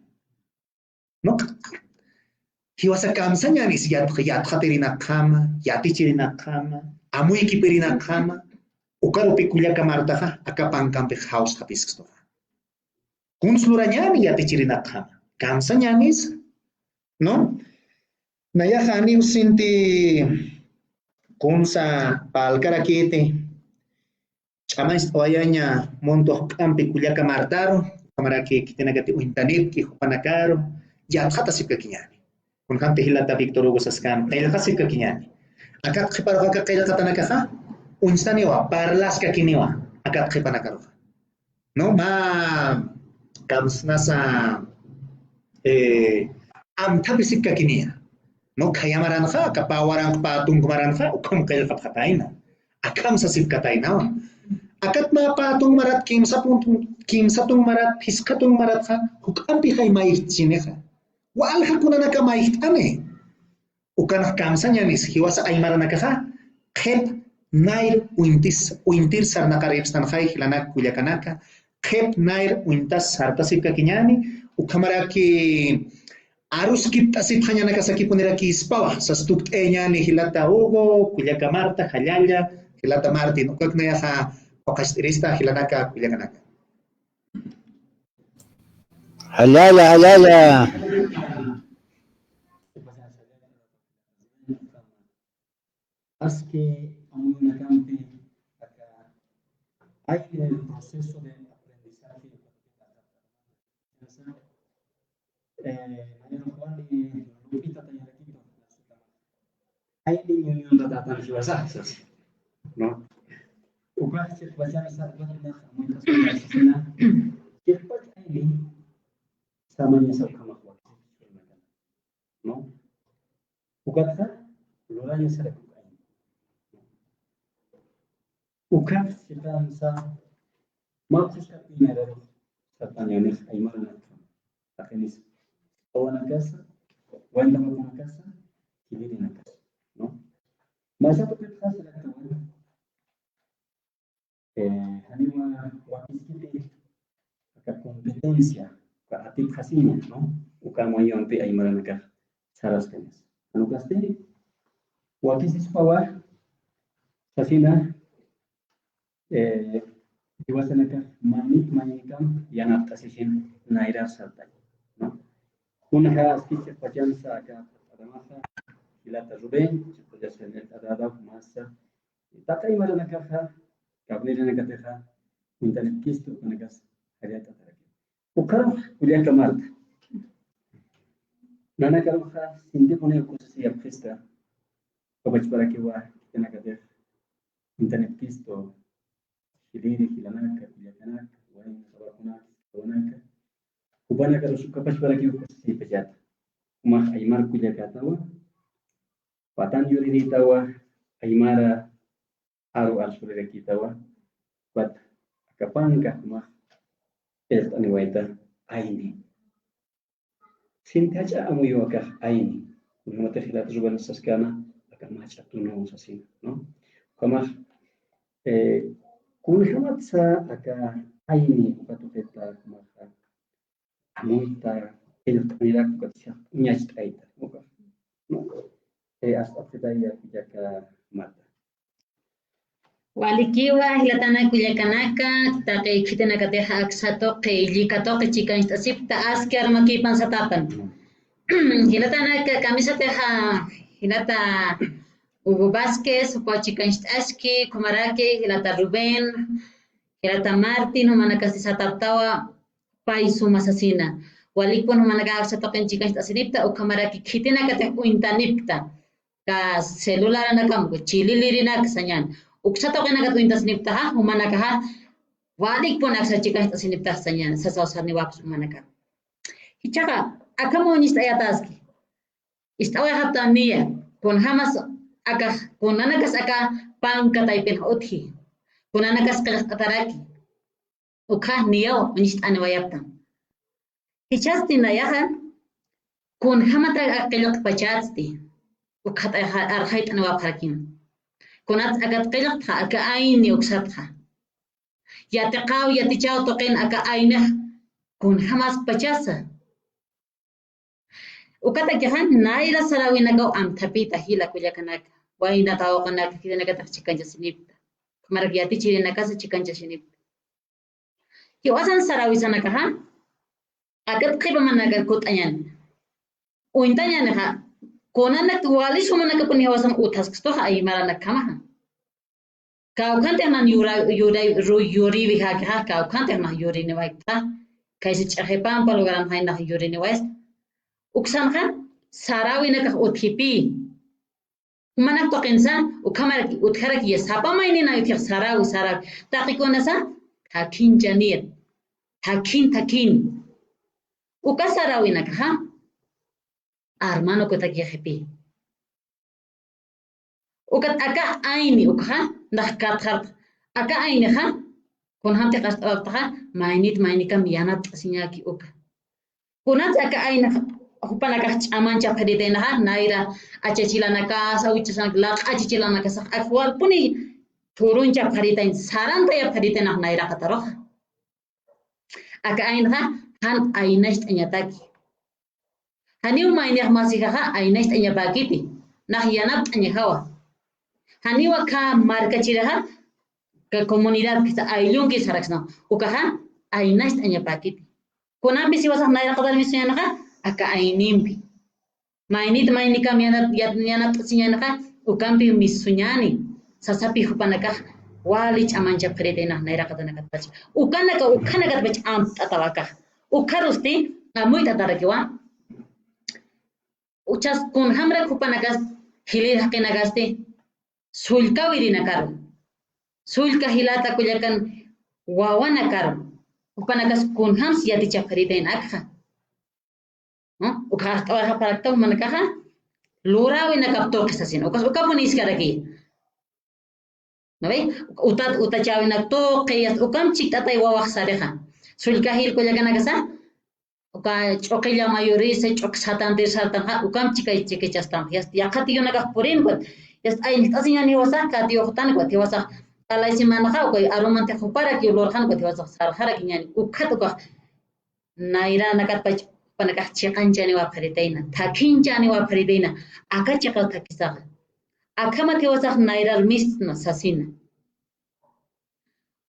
no, hiwasa kamsa nyanis yat khaterina kama, yati chirina kama, amui kiperina kama, ukaro Culiaca Marta akapan kampe house hapisksto. Kunslura nyani yati chirina kama, kamsa nyanis, no? Naya hani usinti kunsa palkarakete, chamais oyaña monto kampe Culiaca Martaro, kamara que tenagati internet ki hupanakaro. Ya hata sip kakinyani. Kun kante hilata Victor Hugo Sascan, kaya kasip kakinyani. Akat khiparo ka kaya katana ka unstaniwa parlas kakiniwa. Akat khipana karo. No ma kamsna sa am tabisip kakinia. No kaya maran ka kapawaran patung maran ka ukom kaya kapataina. Akam sa sip kataina. Akat ma patung marat kim satung marat hiskatung marat ka hukampi kay maichineha. Walha kuna nakamaitane. Ukanah kamsanya nis hiwasa aymara nakaha. Khep nair uintir sar nakaripstan khay hilanak Culiacanaka. Khep nair uintas sartasip kakinyani. Ukamara ki arus kiptasip hanya nakasaki punira ki ispawa. Sastukt enyani hilata Hugo, Culiaca Marta, Halaya, hilata Martin. Ukak na yaha pakastirista hilanaka Culiacanaka. Halala. haz que una campe acá hay el proceso de aprendizaje hay niños que tratan de basarse, ¿no? Ukas se baca sa muitas cosas que después hay samanya sa kama ¿no? Ukatha loranya sa Ukat se pensa más que primero satanya hay más la tenis o una casa o en una casa y vive en la casa, ¿no? Más a tu que pasa la casa anima wakisiti aka competencia ka atip khasinya no uka moyon pe ay maranaka saras kanes anu kaste wakisis pawa khasina diwasanaka manit manikam yanap tasishin naira saltai no una askiche pachansa aka adamasa ilata ruben puede ser el adada masa takai maranaka Kabel yang kata kah, internet kistu konekas hari itu terjadi. Ukaram kuliah kemart. Nana karam kah, sindi punya khusus siap kista. Kabar para kiwa kita nak kata internet kistu, hiliri hilanak, kuliah kanak, wain kabar kunak. Kubana karam kabar para kiwa khusus siap pejat. Umah aymar kuliah katawa, patan yuri di tawa aymara Aru al-Surya kita buat kapan mah tani waita aini sintaja amu yuakah aini mata khilat zuban saskana akan macha tuno sasin no kama kun hamat sa aka aini batu peta mah amuita el tanirak katsia nyas taita no astafida ya jaka mata Walikiwa hilatana kuyakanaka take kitena kateha aksato ke likato ke chikan sip ta asker makipan satapan hilatana kamisa teha hilata Hugo Vázquez po chikan aski kumarake hilata Rubén hilata Martin humana kasi sataptawa paisu masasina walikpon humana ka aksato ke chikan asinipta o kumarake kitena kateha uintanipta ka celular na kam chililirina kasanyan Uksato ka nagatuintas niptaha, humanakaha, walik po nagsachikas siniptas niya sa sosar ni Wakus humanaka. Hichaka, akamo nista ayataski. Istawa hapta niya, kung hamas aka, kung nanakas aka pangkatay pinauthi, kung nanakas kataraki, ukha niyaw, nista anawayaptan. Hichasti na yahan, kung hamata akilok pachasti, ukhat arhait anawaparakin. Kunat agat qilaq aka ayni uksatha yatiqaw yatichaw toqin aka ayna kun hamas pachasa ukata jahan naira sarawina gaw am thapita hila kuyakanaka waina taw kanaka kidanaka chikancha sinipta marak yati chirinaka sa chikancha sinipta ki wasan sarawisana ka agat qiba manaka kutayan uintanya ha Konanak walis humanaka punya wasan utas kesto hai marana kamaha. Kau kan teman yuri biha kau kan teman yuri ne waita. Kaisi chahepan palogaran hai nah yuri ne wais. Uksan kan sarawi nak uthipi. Humanak to kensan ukamar utharak ya sapa maini na uthir sarawi. Taki konasa takin janir. Takin. Uka sarawi nak ha. Armano ko tagia hepi. Ukat aka aini ukha dah kathart aka aini ha kun hamte kast ha mainit kam yanat sinyaki uka. Kunat aka aini hupana ka amancha phadite na ha naira achechila na ka sawichsan lak achechila na ka sak akwal puni thuruncha phadite saranta ya phadite na naira kataro. Aka aini ha han ainast anyataki. Haniu mainih masikaha ainast anya bakiti nah yanap anya hawa haniwa ka marka chiraha ka komunidad kita aylun ki saraksna ukaha ainast anya bakiti kunabi siwasa naira qadar misyana ka aka ainimbi mainit mainikam yanap sinyana ka ukampi misuñani sasapi hupanaka wali chamancha pridena naira katana katach ukanaka bach am tatawaka ukarusti muy tatarakiwa uchas kun hamra hupanakas hilir hakinagaste sulka wirina karo sulka hilata kuyakan wawana karo upanakas kun hams yati chapriden akha ukha tawa parakta manakaha lura wina kapto kisasin ukamunis karaki nabe uta chawina to qiyas ukam chiktatay wawaq sareha sulka hil kuyakan akasa uka chokilla mayorisa chok satantir sartanja ukam chikay chikechastan yas yakati yonaga purin kot yas ay tasinyani wasa ka dio tan kot wasa alay simana ka ko aromante khupara ki lor khan kot wasa sar khara kinyani ukhat ko naira nakat pach panaka chikan jani wa pharitaina thakin jani wa pharitaina aka chikal thakisa aka mate wasa naira mis na sasina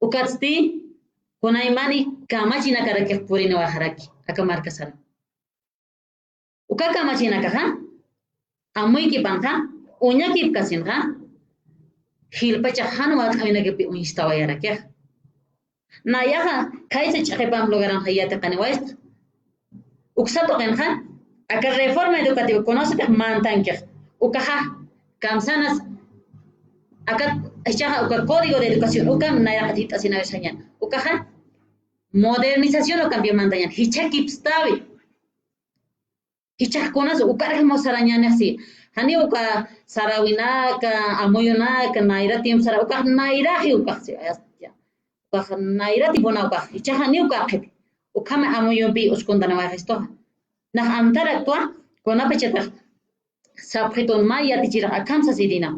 ukatsti konaimani kamachina karake purina wa haraki aka marka sara uka kamachina ka ha amoy ki pangha unya ki kasin ha hilpa chahan wa khamina ke unstawa yara kya na yaha kaise chaqepam logaran hayate qani wast uksa to qen ha aka reforma educativa conoce te mantan ke ukaha kamsanas aka echaha uka código de educación uka na ya hatita sina vesañan ukaha modernización o cambio mandañan hichakipstawi hichakkonas ukarek mosarañan así hani uka sarawinaka amoyonaka naira tim sara uka naira hi uka uka naira tibona uka hichahani uka qep ukama amoyobi uskondana wa resto na antara tua kona pecheta sabqiton ma yatijira akamsa sidina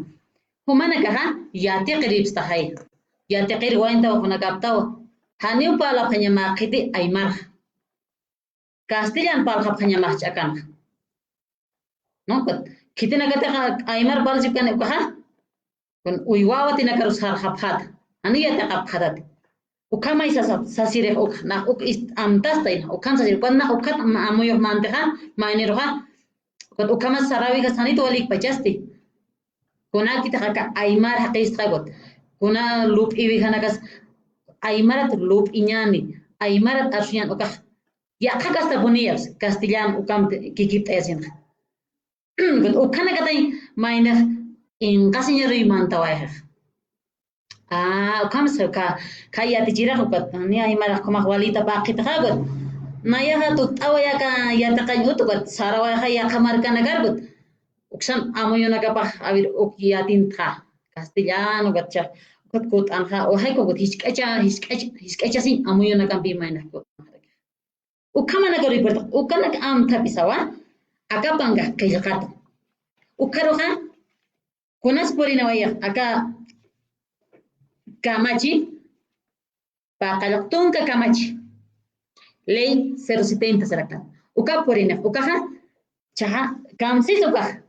humana kaha yati qribsta hay yati qir wa inta wa kaptaw Haniu pala panyama kiti aymar. Castellan pala panyama chakan. No, but kiti nagate aymar pala jikan ukaha. Kon uiwawati nakarus har haphat. Ani yata kaphatat. Ukama isa sasire uk na uk ist amtastain ukam sasire kwanna ukat amoyo manteha maineroha. Kon ukama sarawi ka sanito walik pachasti. Kona kita ka aymar haqis qagot. Kona lup iwi hanakas Aymarat lup iñani, aymarat arsuyan ukah. Ya kasta buniyas, Castellan ukam kikip esin. But ukana katay mainer in kasinyero imantawaya. Ukam ka kaya tijira ukat ni aymarat kumah walita bakit kagot. Naya hatut awaya ka yatakan utukat sarawaya kaya kamar ka nagargot. Uksan amoyo nagapah awir ukyatin ka. Castellan ugatcha. Kot anha o hay ko hiskacha sin amuyo na kampi maina ko ukama na gari berta ukana am thapisawa akapanga kayakat ukaroha kunas porina waya aka kamachi paqalaqtun ka kamachi ley 070 saraka ukaporina ukaha chaha kamsis ukah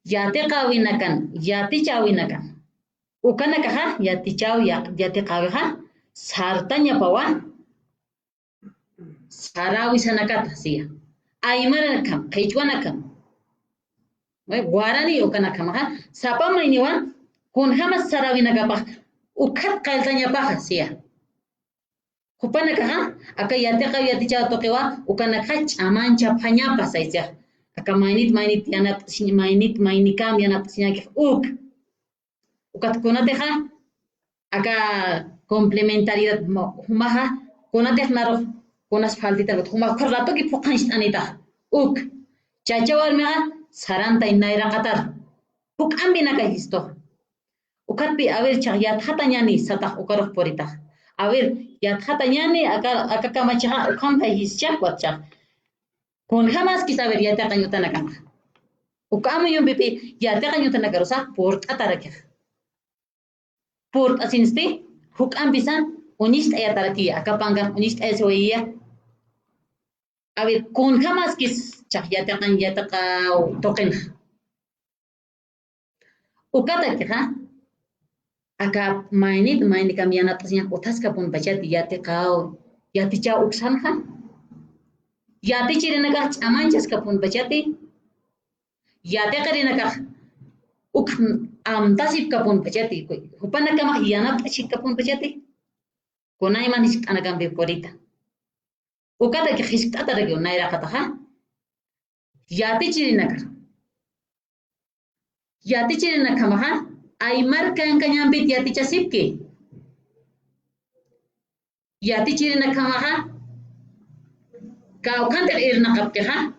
yate qawinakan yati chawinakan ukana kaha yati chau yati qaweha sartanya pawa sarawi sanakata sia aymara kam qechwana kam guarani ukana kam ha sapama iniwa kun hamas sarawi nakapa ukhat qaltanya paha sia kupana kaha aka yati qaw yati chau toqewa ukana khach amancha phanya pasaisa aka mainit yanat mainikam yanat sinya uk ukat kunateja aka complementariedad humaha kunatej naro kunas faltita huma korrato ki puqansh anita uk chachawar mega saranta inaira qatar puk ambina ka histo ukat pi aver chagyat hatanyani satah ukarof porita aver yat hatanyani aka kamacha ukam pa hischa watcha kun hamas ki saber yata kanyutana kama ukam yumbi yata kanyutana karosa port atarakeh Port asinsti huk ambisan unist aya taraki akapanga unist aya soia aver kun kamas kis chahyata kan yata ka token ukata kha aka mainit kamyana tasnya utas ka pun bachat yate kao yati cha uksan kha yati chirena ka chamanchas ka pun bachati yate karina ka uk amtasip kapun pachati hupana kama yana pachit kapun pachati kunay manis anagam beporita ukata ki khiskata regio naira kata ha yati chirina kama ha aymar kan kanyambit yati chasipki yati chirina kama ha ka ukan ter irna kapke ha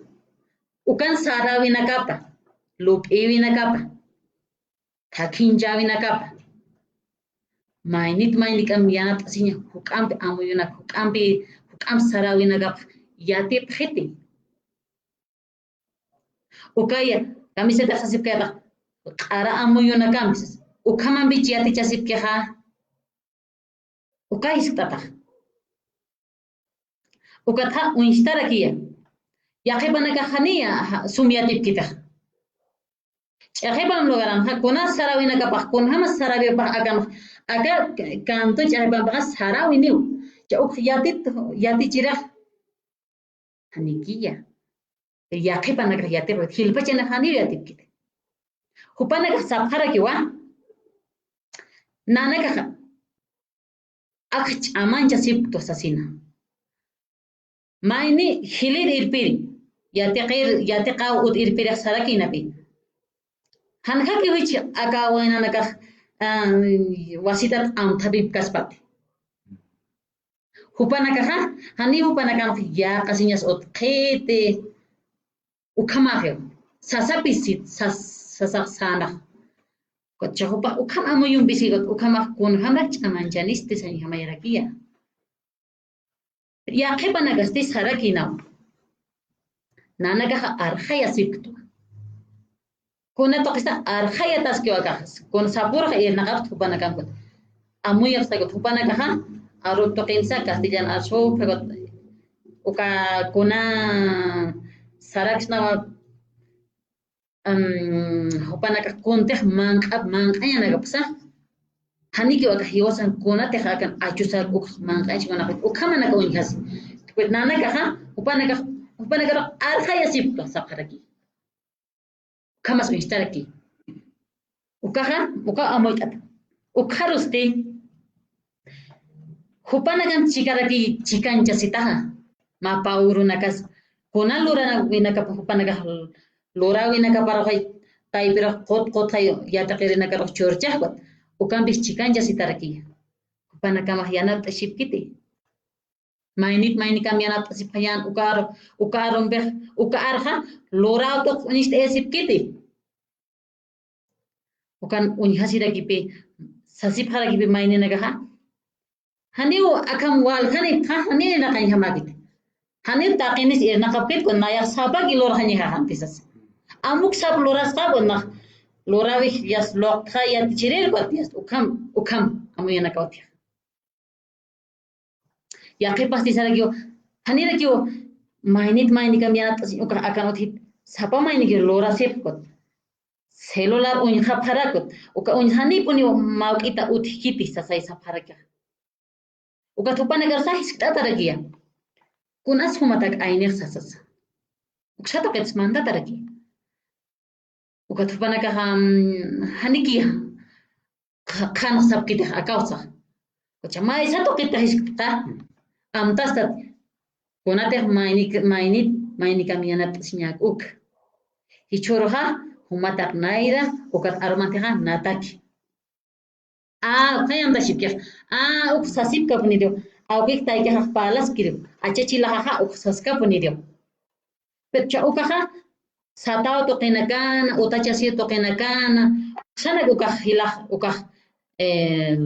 ukan sarawi nakapa lup ewi nakapa thakinjawi nakapa mainit kam yanat asinya hukampe amuyuna hukam sarawi nakapa yati pheti ukaya kami sedang sasip kaya ara amuyuna kamis ukaman bi yati chasip ke ha ukais tata ukatha uinstara kia yakibana ka khania sumyatip kita yakiban logaran ha kona sarawina ka pakun hama sarawi pa agam aga kanto yakiban pa sarawi niu ja uk yati chira hanikia yakibana ka yati hilpa chena khani yatip kita hupana ka saphara kiwa nana ka akch aman jasip to sasina maini hilir irpiri yati qaw ut irpiri saraki nabi hanka ki wich akawana naka wasitat am thabib kaspati hupana ka hani hupana kan ya kasinyas ot khete ukama he sasapisit sasak sana kocha hupa ukam amuyum bisigot ukama kun hamrak chaman janiste sani hamayra kia ya khibana gasti saraki na nana ka arkhaya sikto kuna to kisa arkhaya tas kyo ka kun sapur ka irna ka thupana kam ko amuy afsa ko thupana ka aru to kinsa castellan aso pegot uka kuna saraksna hupana ka kunte mangkanya na kapsa hani ki waka hiwasan kuna te kan achusar uk mangkanya chikona ukama na ka unhas kwet nana ka hupana ka arkhaya sip ka sapharaki kamas uistaraki uka amoyat ukharusti hupana kan chikaraki chikan chasitaha ma pauru nakas kuna lura winaka hupana ka lura winaka para kai taipira kot hay yata kirina ka chorcha bat ukan bis chikan chasitaraki hupana kama yanat shipkiti mainit kam yanat sipayan ukaron be ukarha lura to nist esipkiti ukan unhasira gipe sasipara gipe maine naga haniu akam wal hani na kan hamagit hani taqinis irna kapit kon naya sabag ilor hani hantisas amuk sab loras ka bonna lorawi yas lokha yat chirer patias ukam amuyana kautia yaqi pasti saragio hani rakio mainit kam yanat uka akanot hit sapa maini gi lora sep kot celular unha pharakut uka unhani puni maukita uthikiti sasai sapharaka uka thupana garsa hiskta taragia kunas humatak ainer sasas ukshata kets manda taragi uka thupana ka haniki khan sabkita akausa kocha mai sato kita hiskta amtastat kunate maini kamianat sinyak uk hichoroha humatak naira ukat armanteha nataki kaya anda shipkir uk sasip ka punidio aukik taike ha palas kirim achachi laha uk saska punidio petcha ukaha satao to kenakan utachasi to kenakan sana ukah hilah ukah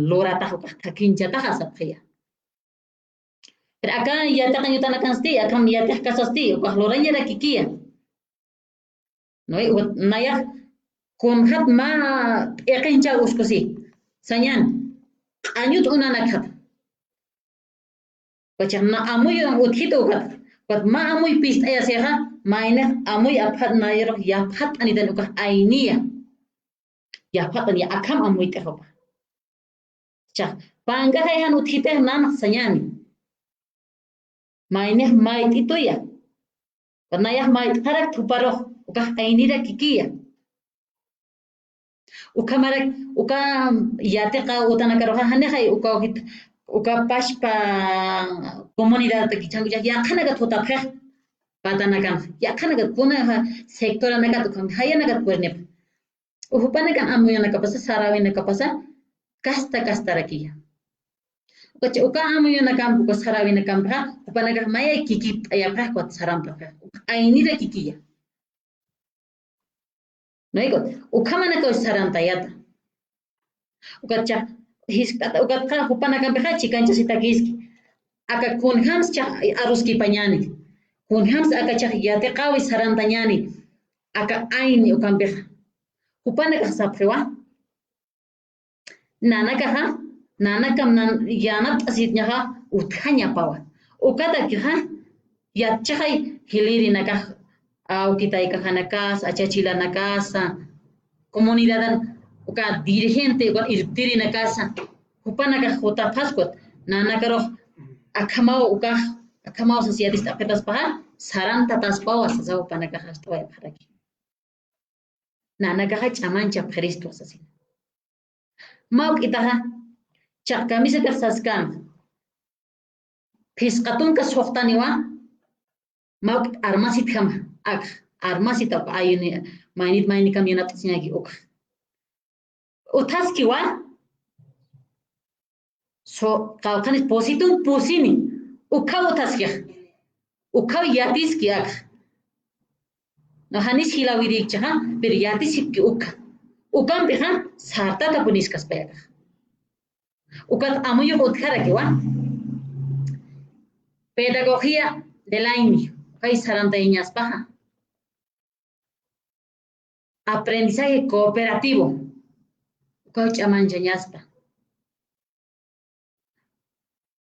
lorata ukah takinja ta hasapya pero acá ya te kan yutana kansti acá ya te kasasti ukah loranya rakikia no naya kun hat ma eqincha uskusi sanyan anyut unanak hat bacana amuy uthito kat pat ma amuy pist aya seha maina amuy aphat nairo ya phat anidan ukah ainia ya phat ani akam amuy te hopa cha panga han uthite nan sanyan maina mai titoya panaya mai tharak thuparo ukah ainira kikia Ukamarak uka yateqa utanakaroja hanejay uka pashpa comunidad takichanguya yaqanaga tutapej patanakan yaqanaga kuna sector anaga tukam hayanaga puernep uhupanakan amuyanaga pasa sarawinaga pasa kasta rakiya uka amuyanaga buka sarawinaga pha upanaga maya kiki ayapah kwat sarampa ainira kikiya Noigot, ukamana ko saranta yata. Ukacha hiskata ukatka hupana kambeha chikancha sitakiski. Aka kun hams cha aruski pañani. Kun hams aka cha yate qawi saranta ñani. Aka aini ukambeha. Hupana ka saprewa. Nana kam nan yanat asit nyaha uthanya pawa. Ukata kiha yatchay hiliri naka Aukitai Kahanakas, Achachila Nakasa, comunidad uka dirigente uka irtiri na casa, Upanaka Jota Pascot, Nanakaro, Akamao Societista Petas Paha, Saranta Taspawas, Upanaka Hastoya Paraki. Nanaka Chamancha Peristo Assassin. Mauk Itaha, Chakamisa Saskan, Piscatunka Softaniwa, Mauk Armasit Hama. Armasita ayune mainit kamionat sinyagi ok. Utaskiwa so kalkanis positum pusini ukaw utaskya ukaw yatiski ak. No hanis hilawirik chaha pero yatisipki uka. Ukam beha sartata puniskas pega. Ukat amuyo utkarakiwa. Pedagogía del año. Kay saranta iñas paja. Aprendizaje cooperativo. Coach amanchañaspa.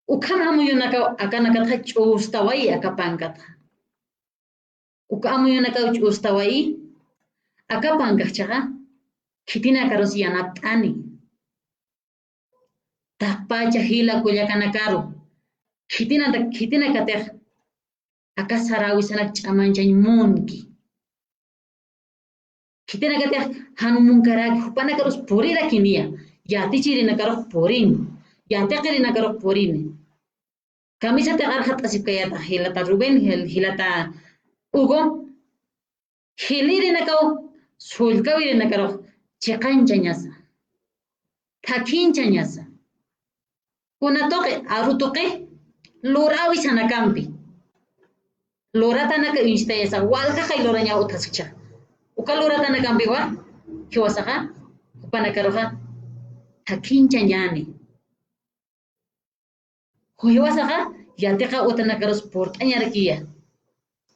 Ukamamuyunaka akanakata chustawai akapankata. Ukamuyunaka chustawai akapankachaga. Kitina karosianatani. Tapacha hila kuyakanakaru. Kitina kater. Akasarawi sanak chamanchañ munki. Kitina kater hanmunkaraki hupanakaros purira kinia. Yati chirina karok purin. Yati kirina karok purin. Kamisa te arhat asipkayata hilata Ruben hilata Hugo. Hilirina kao sulkawirina karok chiqanchañasa. Takinchañasa. Kunatoke arutoke lurawi sanakampi. Lorata naka instayasa walka kay loranya utascha. Uka lorata naka ambiwa kiwasaka upanakaroha takincha ñani. Huiwasaka yateka utanakaros portañarkiya.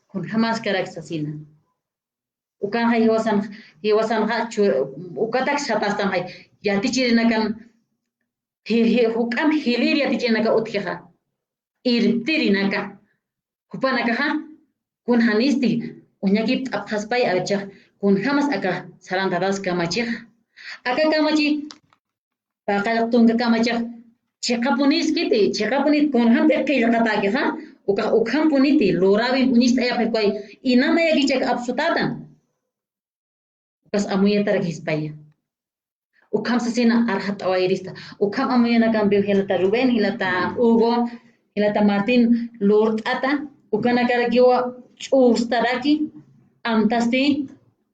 Kun jamás karaksasina. Ukan hay hiwasan ha ukatak satastam hay yatichirinakan hukam hilir yatichirinaka utkiha. Irtirinaka. Hupanakaha kun hanisti uñaki aphaspay acha kun hamas aka sarantadas kamachih aka kamachi paqaltunga kamachih chiqapuniskiti chiqapunit kun hamte qillqataki ha ukam puniti lorabi unista ayapekway inama yakichak absutatan ukas amuyatarak hispaya ukam sasina arhat awairista ukam amuyana cambio hilata Ruben hilata Hugo hilata Martin lurtata Ukanakarakiwa chustaraki amtasti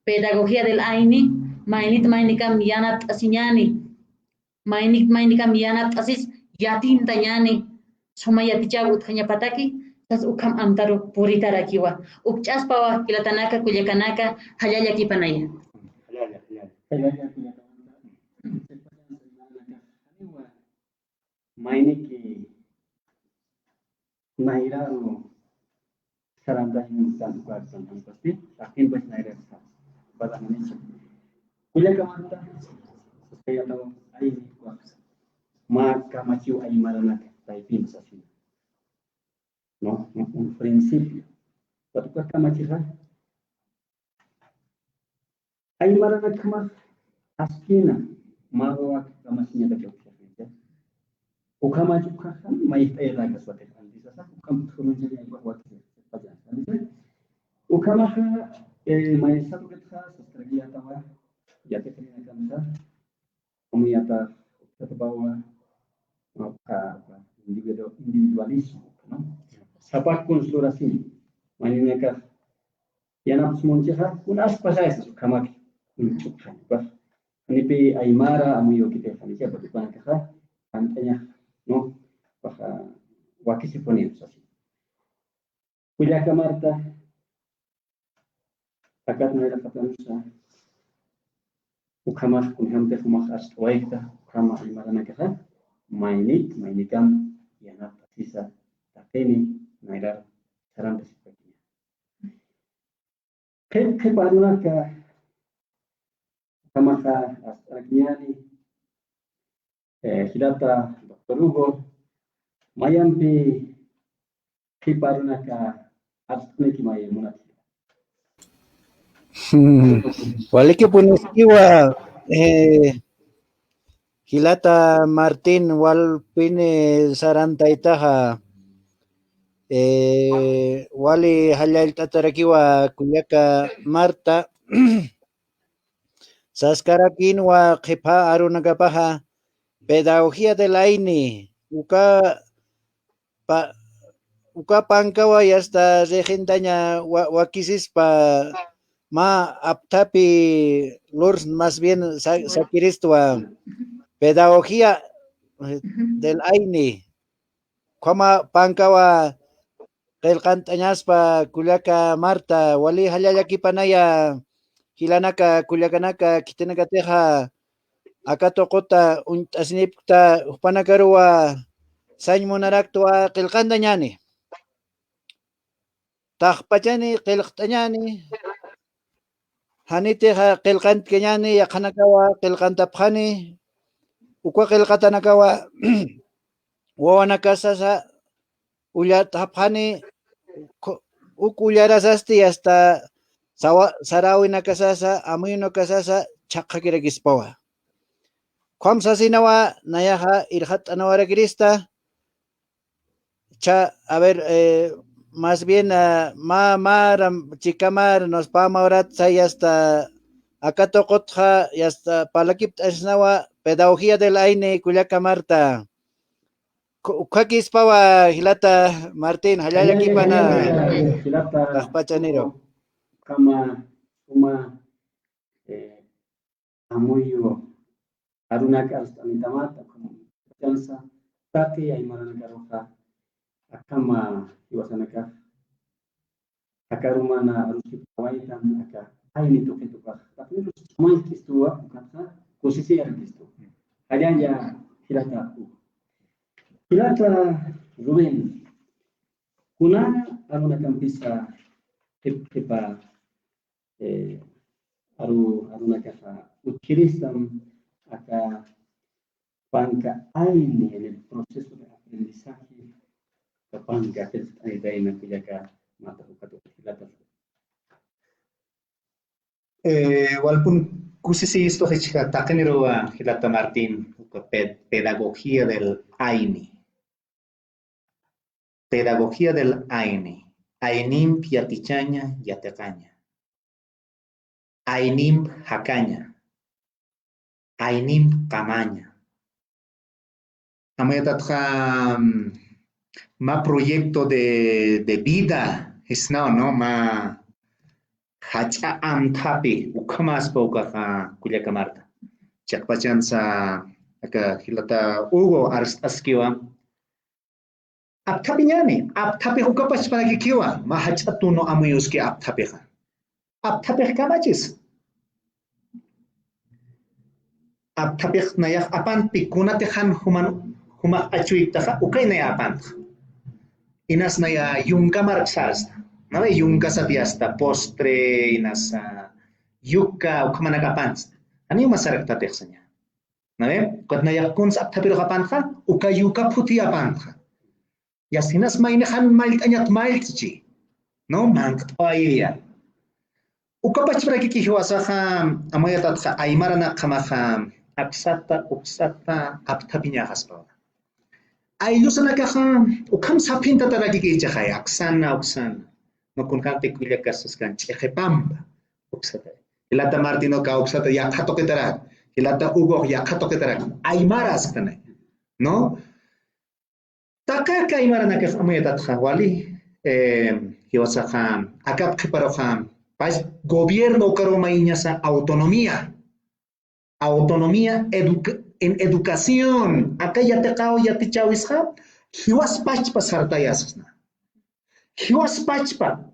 pedagogía del aini mainikam yanat asiñani mainikam yanat asis yatinta ñani somayaticha utkaña pataki tas ukam amtaro puritarakiwa ukchaspawa kilatanaka kuyakanaka hayaya kipanaya mainiki nairano saranda hinsan kuarsan pasti akin bas naira sa badang nicho kuya kamanta kaya tahu ay kuarsan maka machiu ay maranak taipin sa sina no un principio patukar kamachiha ay maranak kama askina maroak kamasinya da kyo ukama juga kan mai tayla kaswate andi sasa ukam turun jadi buat Ukama mai satu kita setelah tawa ya kita ini kan ternyata kita bawa individualismo, ¿no? Sapak kun seluruh sini, mainnya yang apa semuanya unas pasas su kamak uncukkan, bah. Ini pe aimara amuyo kita kami siapa tu kan antanya, no, bah wakisi ponin sasi. Kuliah kamarta, akat naira katanusa, ukamah kunhamte kumah astwaikta, ukamah aimara nakah, mainikam yang apa sisa, takeni naira saran sebagainya. Ke paduna ke kamaka astrakiani hilata Dr. Hugo mayampi ke paduna ke astneki mayamunati. Waliki punisiwa Hilata Martín walpine sarantaitaja wali halal tatarakiwa kuyaka Marta saskarakin wa khipa arunagapaha pedagogía del aini uka pankawa yasta regendaña wakisispa ma aptapi lurs más bien sakiristwa pedagogía del aini como pankawa qelqantañaspa kullaka Marta wali hallallaki panaya hilanaka kullakanaka kitinakateja akatoqota unt'asinipta upanakaruwa sañmunaraktua qilqantañani taqpachani qilqtañani haniteja qilqantañani yaqanakawa qilqantapqani ukwa qilqatanakawa wawanakasasa ullatapqani ukullarasasti hasta sarawinakasasa amuyunakasasa chaqakirakispawa Kwamsasinawa nayaja irhatanawarakirista a ver más bien chikamar nos pamaurat say hasta akatokotja y hasta palakip asnawa pedagogía del aine Kullaka Marta Ukakispawa hilata Martín hallalaki pana Hilata kama uma amuyo arunaka astamintamata como chansa taki aymarana roja akama iwasanaka akarumana arusi pawaitan aka aini toke toka tapi semua kistua kata posisi yang kistu hanya hilata Ruben kuna arunaka bisa kepa arunaka utilizan acá panca aini en el proceso de aprendizaje que panca es daina kuyaka mata ukato hilata walpun kusisi esto hechika takenero hilata Martín pedagogía del aini ainim piatichaña yatecaña ainim hacaña ainim kamaña. Amayatatra ma proyecto de vida es no ma hacha amtapi ukamas pauka Kullaka Marta. Chakpachansa aka hilata Hugo askiwa aptapi nyani aptapi ukapas para kikiwa ma hacha tuno amuyuski aptapi kamachis aptapik nayak apan pikuna tehan huma acuik taka ukay na apan inas na yungka marksasta nawe yungka sa piasta postre inas yuka ukamana kapans ano yung masarap tatek sa niya nawe kot nayak kun sa aptapiro kapan ka ukay yuka puti apan ka yas inas mainehan mailt anyat mailt chi no mangkat pa iya ukapach para kikihiwasa ka amayatat ka aymara na kamaka aksata aptapinya haspa ayusan nakaha ukam sapin tataragi kicha kay aksan no kun kante Kullaka saskan chekepamba uksata hilata Martino ka uksata yakato ketara hilata Hugo ya katoke tarak aymaras tane no taka aymara na ke amuyatat khawali hiwasa kham akap khiparo kham pas gobierno karo mainya sa autonomía en educación acá ya te cao ya te chawis kham hiwas pachpa sartayasna hiwas pachpa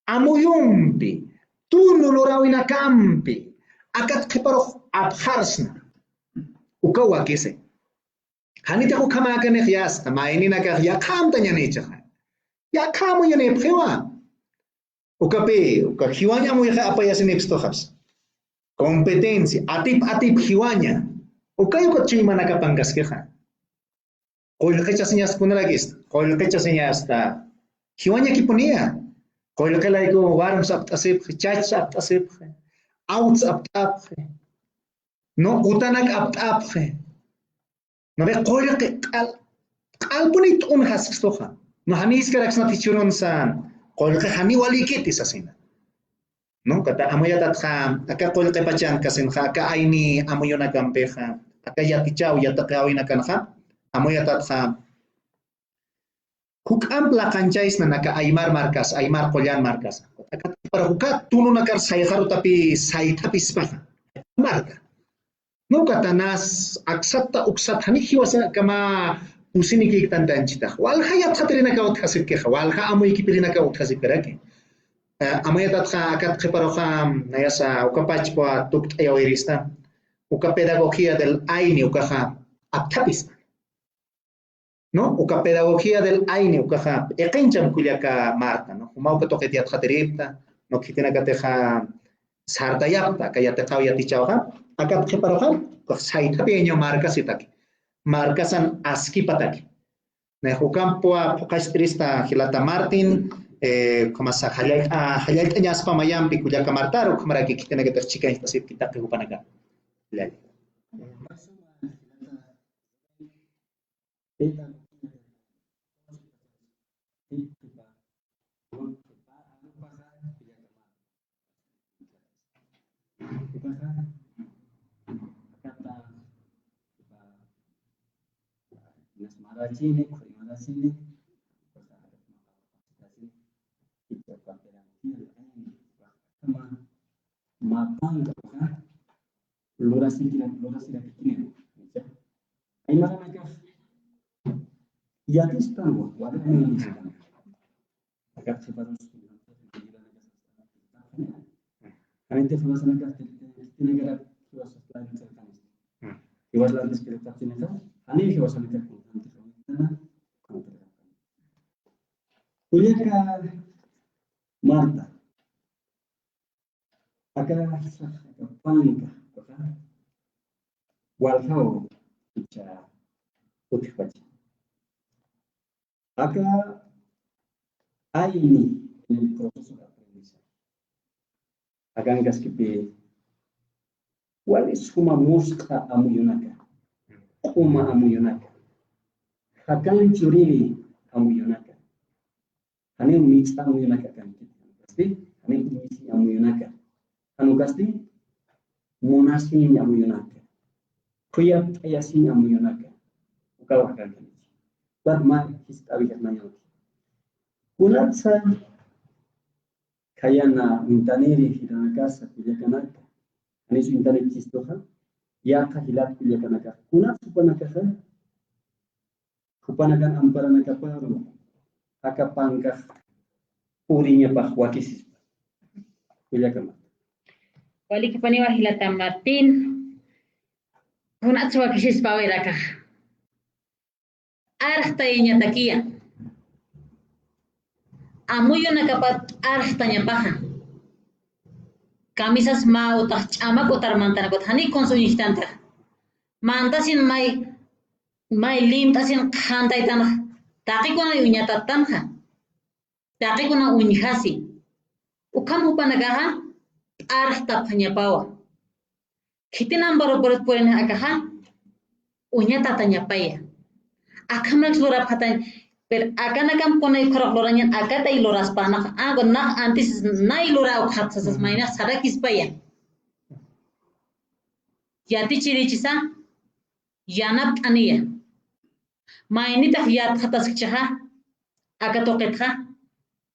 amuyumpi tu nolorawina campi akat khiparo abharsna ukawa kese hanita ko kama ka ne khiyas tamaini na ka ya kham tanya ne cha ya kham ya ne phewa ukape uka hiwanya mo ya apa ya sinipsto khaps competencia atip hiwanya ukayo ko chima na ka pangas ke kha koil kecha senyas kunalagis koil kecha senyas ta hiwanya ki punia koil ke lai ko warm sap tasip chach sap tasip out sap tap no utanak ap no ve koil ke al punit un hastoha no hanis ke raksna tichuron san koil ke hani wali kitis asina no kata amoyatat kham aka koil ke pachan kasin kha ka aini amoyona kampeja aka yatichau yatakawina kan kha amoyatat kham huk ampla kanchais na naka aymar markas aymar kolyan markas aka para hukat tunu nakar sayharu tapi spaha marka no kata nas aksata uksat hani hiwasa kama pusini ki tantanchita wal hayat khatrina ka uthasib ke wal kha amoy ki pirina ka uthasib karake amoyatat kha akat khiparo kham nayasa ukapach pa tukt ayawirista uka pedagogía del aini uka kha aptapis no uka pedagogía del aini uka kha eqincham kulyaka marta no umau ka toqetiat khatiripta no kitina ka teja sartayapta kayate qawya tichawha akat khiparo kham saita peño marca sitaki marcasan aski pataki ne hukampo pokastrista hilata Martin como sa hayal tanyas pa mayampi kulyaka martaro kamara ki kitina ka chika istasip kita ke upanaga lali Maracine, Maracine, mapanga lora sila kikini ay maramaka yatis tango wala ni agak separos anite fama sana ka tinagara kiwas plan cerkan kiwas lantas kita tinega ani kiwas lantas kuliah Marta akan pangka walhau bicara putih baca akan ini proses aprendizaje akan gaskipe walis kuma muska amuyunaka kuma amuyunaka akan curi amuyunaka ane mixta amuyunaka kan pasti ane mixi amuyunaka anu kasti monasi amuyunaka kuyat ayasi amuyunaka ukawa kan but ma histawi katnanya kunatsa kayana mintaneri hidana casa kuyakanaka ane su internet chistoha ya kahilat kuyakanaka kunat supanakan amparanaka paru akapangka urinya bahwa kisis kuyakanaka wali kipaniwa hilata Martin hunat suwa kisis pawiraka arhtainya takia amuyo nakapat arhtanya paha kamisas mau tah camak utar mantan kot hani konsumsi tanta mantasin mai lim tasin khantai tanah taki kona unya tatanha taki kona unyhasi ukam upanagaha arhta phanya pawa khitinam barobar poren akaha unya tatanya paya akamrak lora phatan per akanakam ponai khorok loranyan akatai loras panak agonna antis nai lora khatsas maina sarakis paya Yati chirichisa yanap aniya. Mainita yat hatas kchaha akatoketha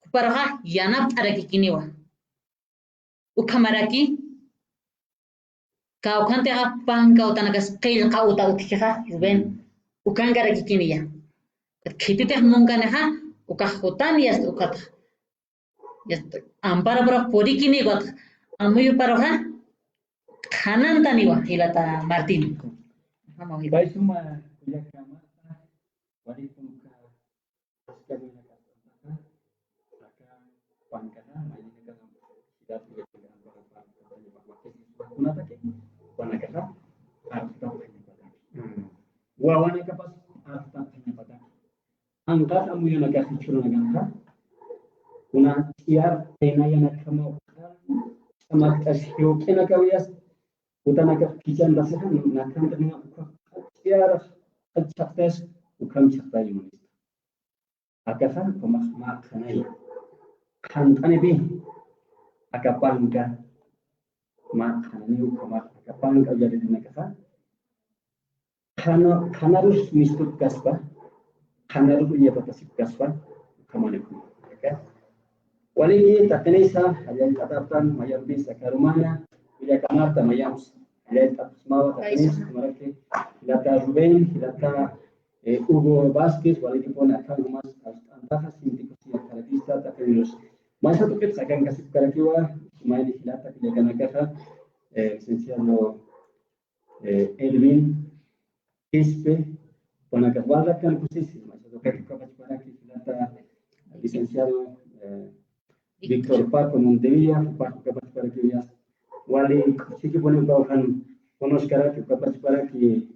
kuparaha yanap arakikiniwa. Ukamaraki kaukante apan kautanakas qil qauta utkiha ven ukangara kikiniya. Khitite munganeha ukahutanias ukat. Ampara para porikini got amuyu paroha kanantaniwa hilata Martín. Vamos Vai suma kuya kamata wali kumka askari na kasanta saka pankana mai ni kana hidat kuya para para para kunata ke panakah arta pada wawana kapas arta pada angkat amuyu na kasichuna ganha una tiar tena yana kama sama kasio kena kawias utana ka kijan dasahan nakam tena tiar kachaktes ukam chakta yunis akasan komas mak khanai khan kane bi akapanga mak khanani ukamak akapanga jadi nakasa khanarus mistut kasba khanaru ya batasip kasba kamane ku okay. Wali takenisa hayal katatan mayar bisa karumana bila kamar tamayam hayal tatsmawa takenis marake hilata Rubén hilata Hugo Vázquez wali tipon akan mas antajas sintikus yang karatista takenis masa tupet sakan kasih karakiwa sumai di hilata bila kanakaha licenciado Elvin Quispe panakawala kan kusisi masa tupet kapas para hilata licenciado Víctor Paco Montevilla, Paco capaz para que ya wali sí que pone un pauhan conozca que capaz para que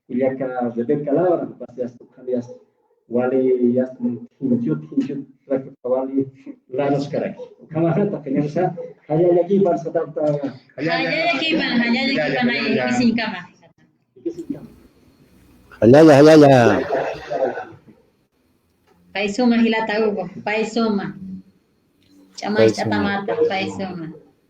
ya que Rebeca Laura capaz ya cambias wali ya hinjut para que wali lanos cara kama hata kenesa haya lagi par satata haya lagi pan ay kising kama. Halaya. Paisoma hilata Hugo, paisoma. Chamay chatamata, paisoma.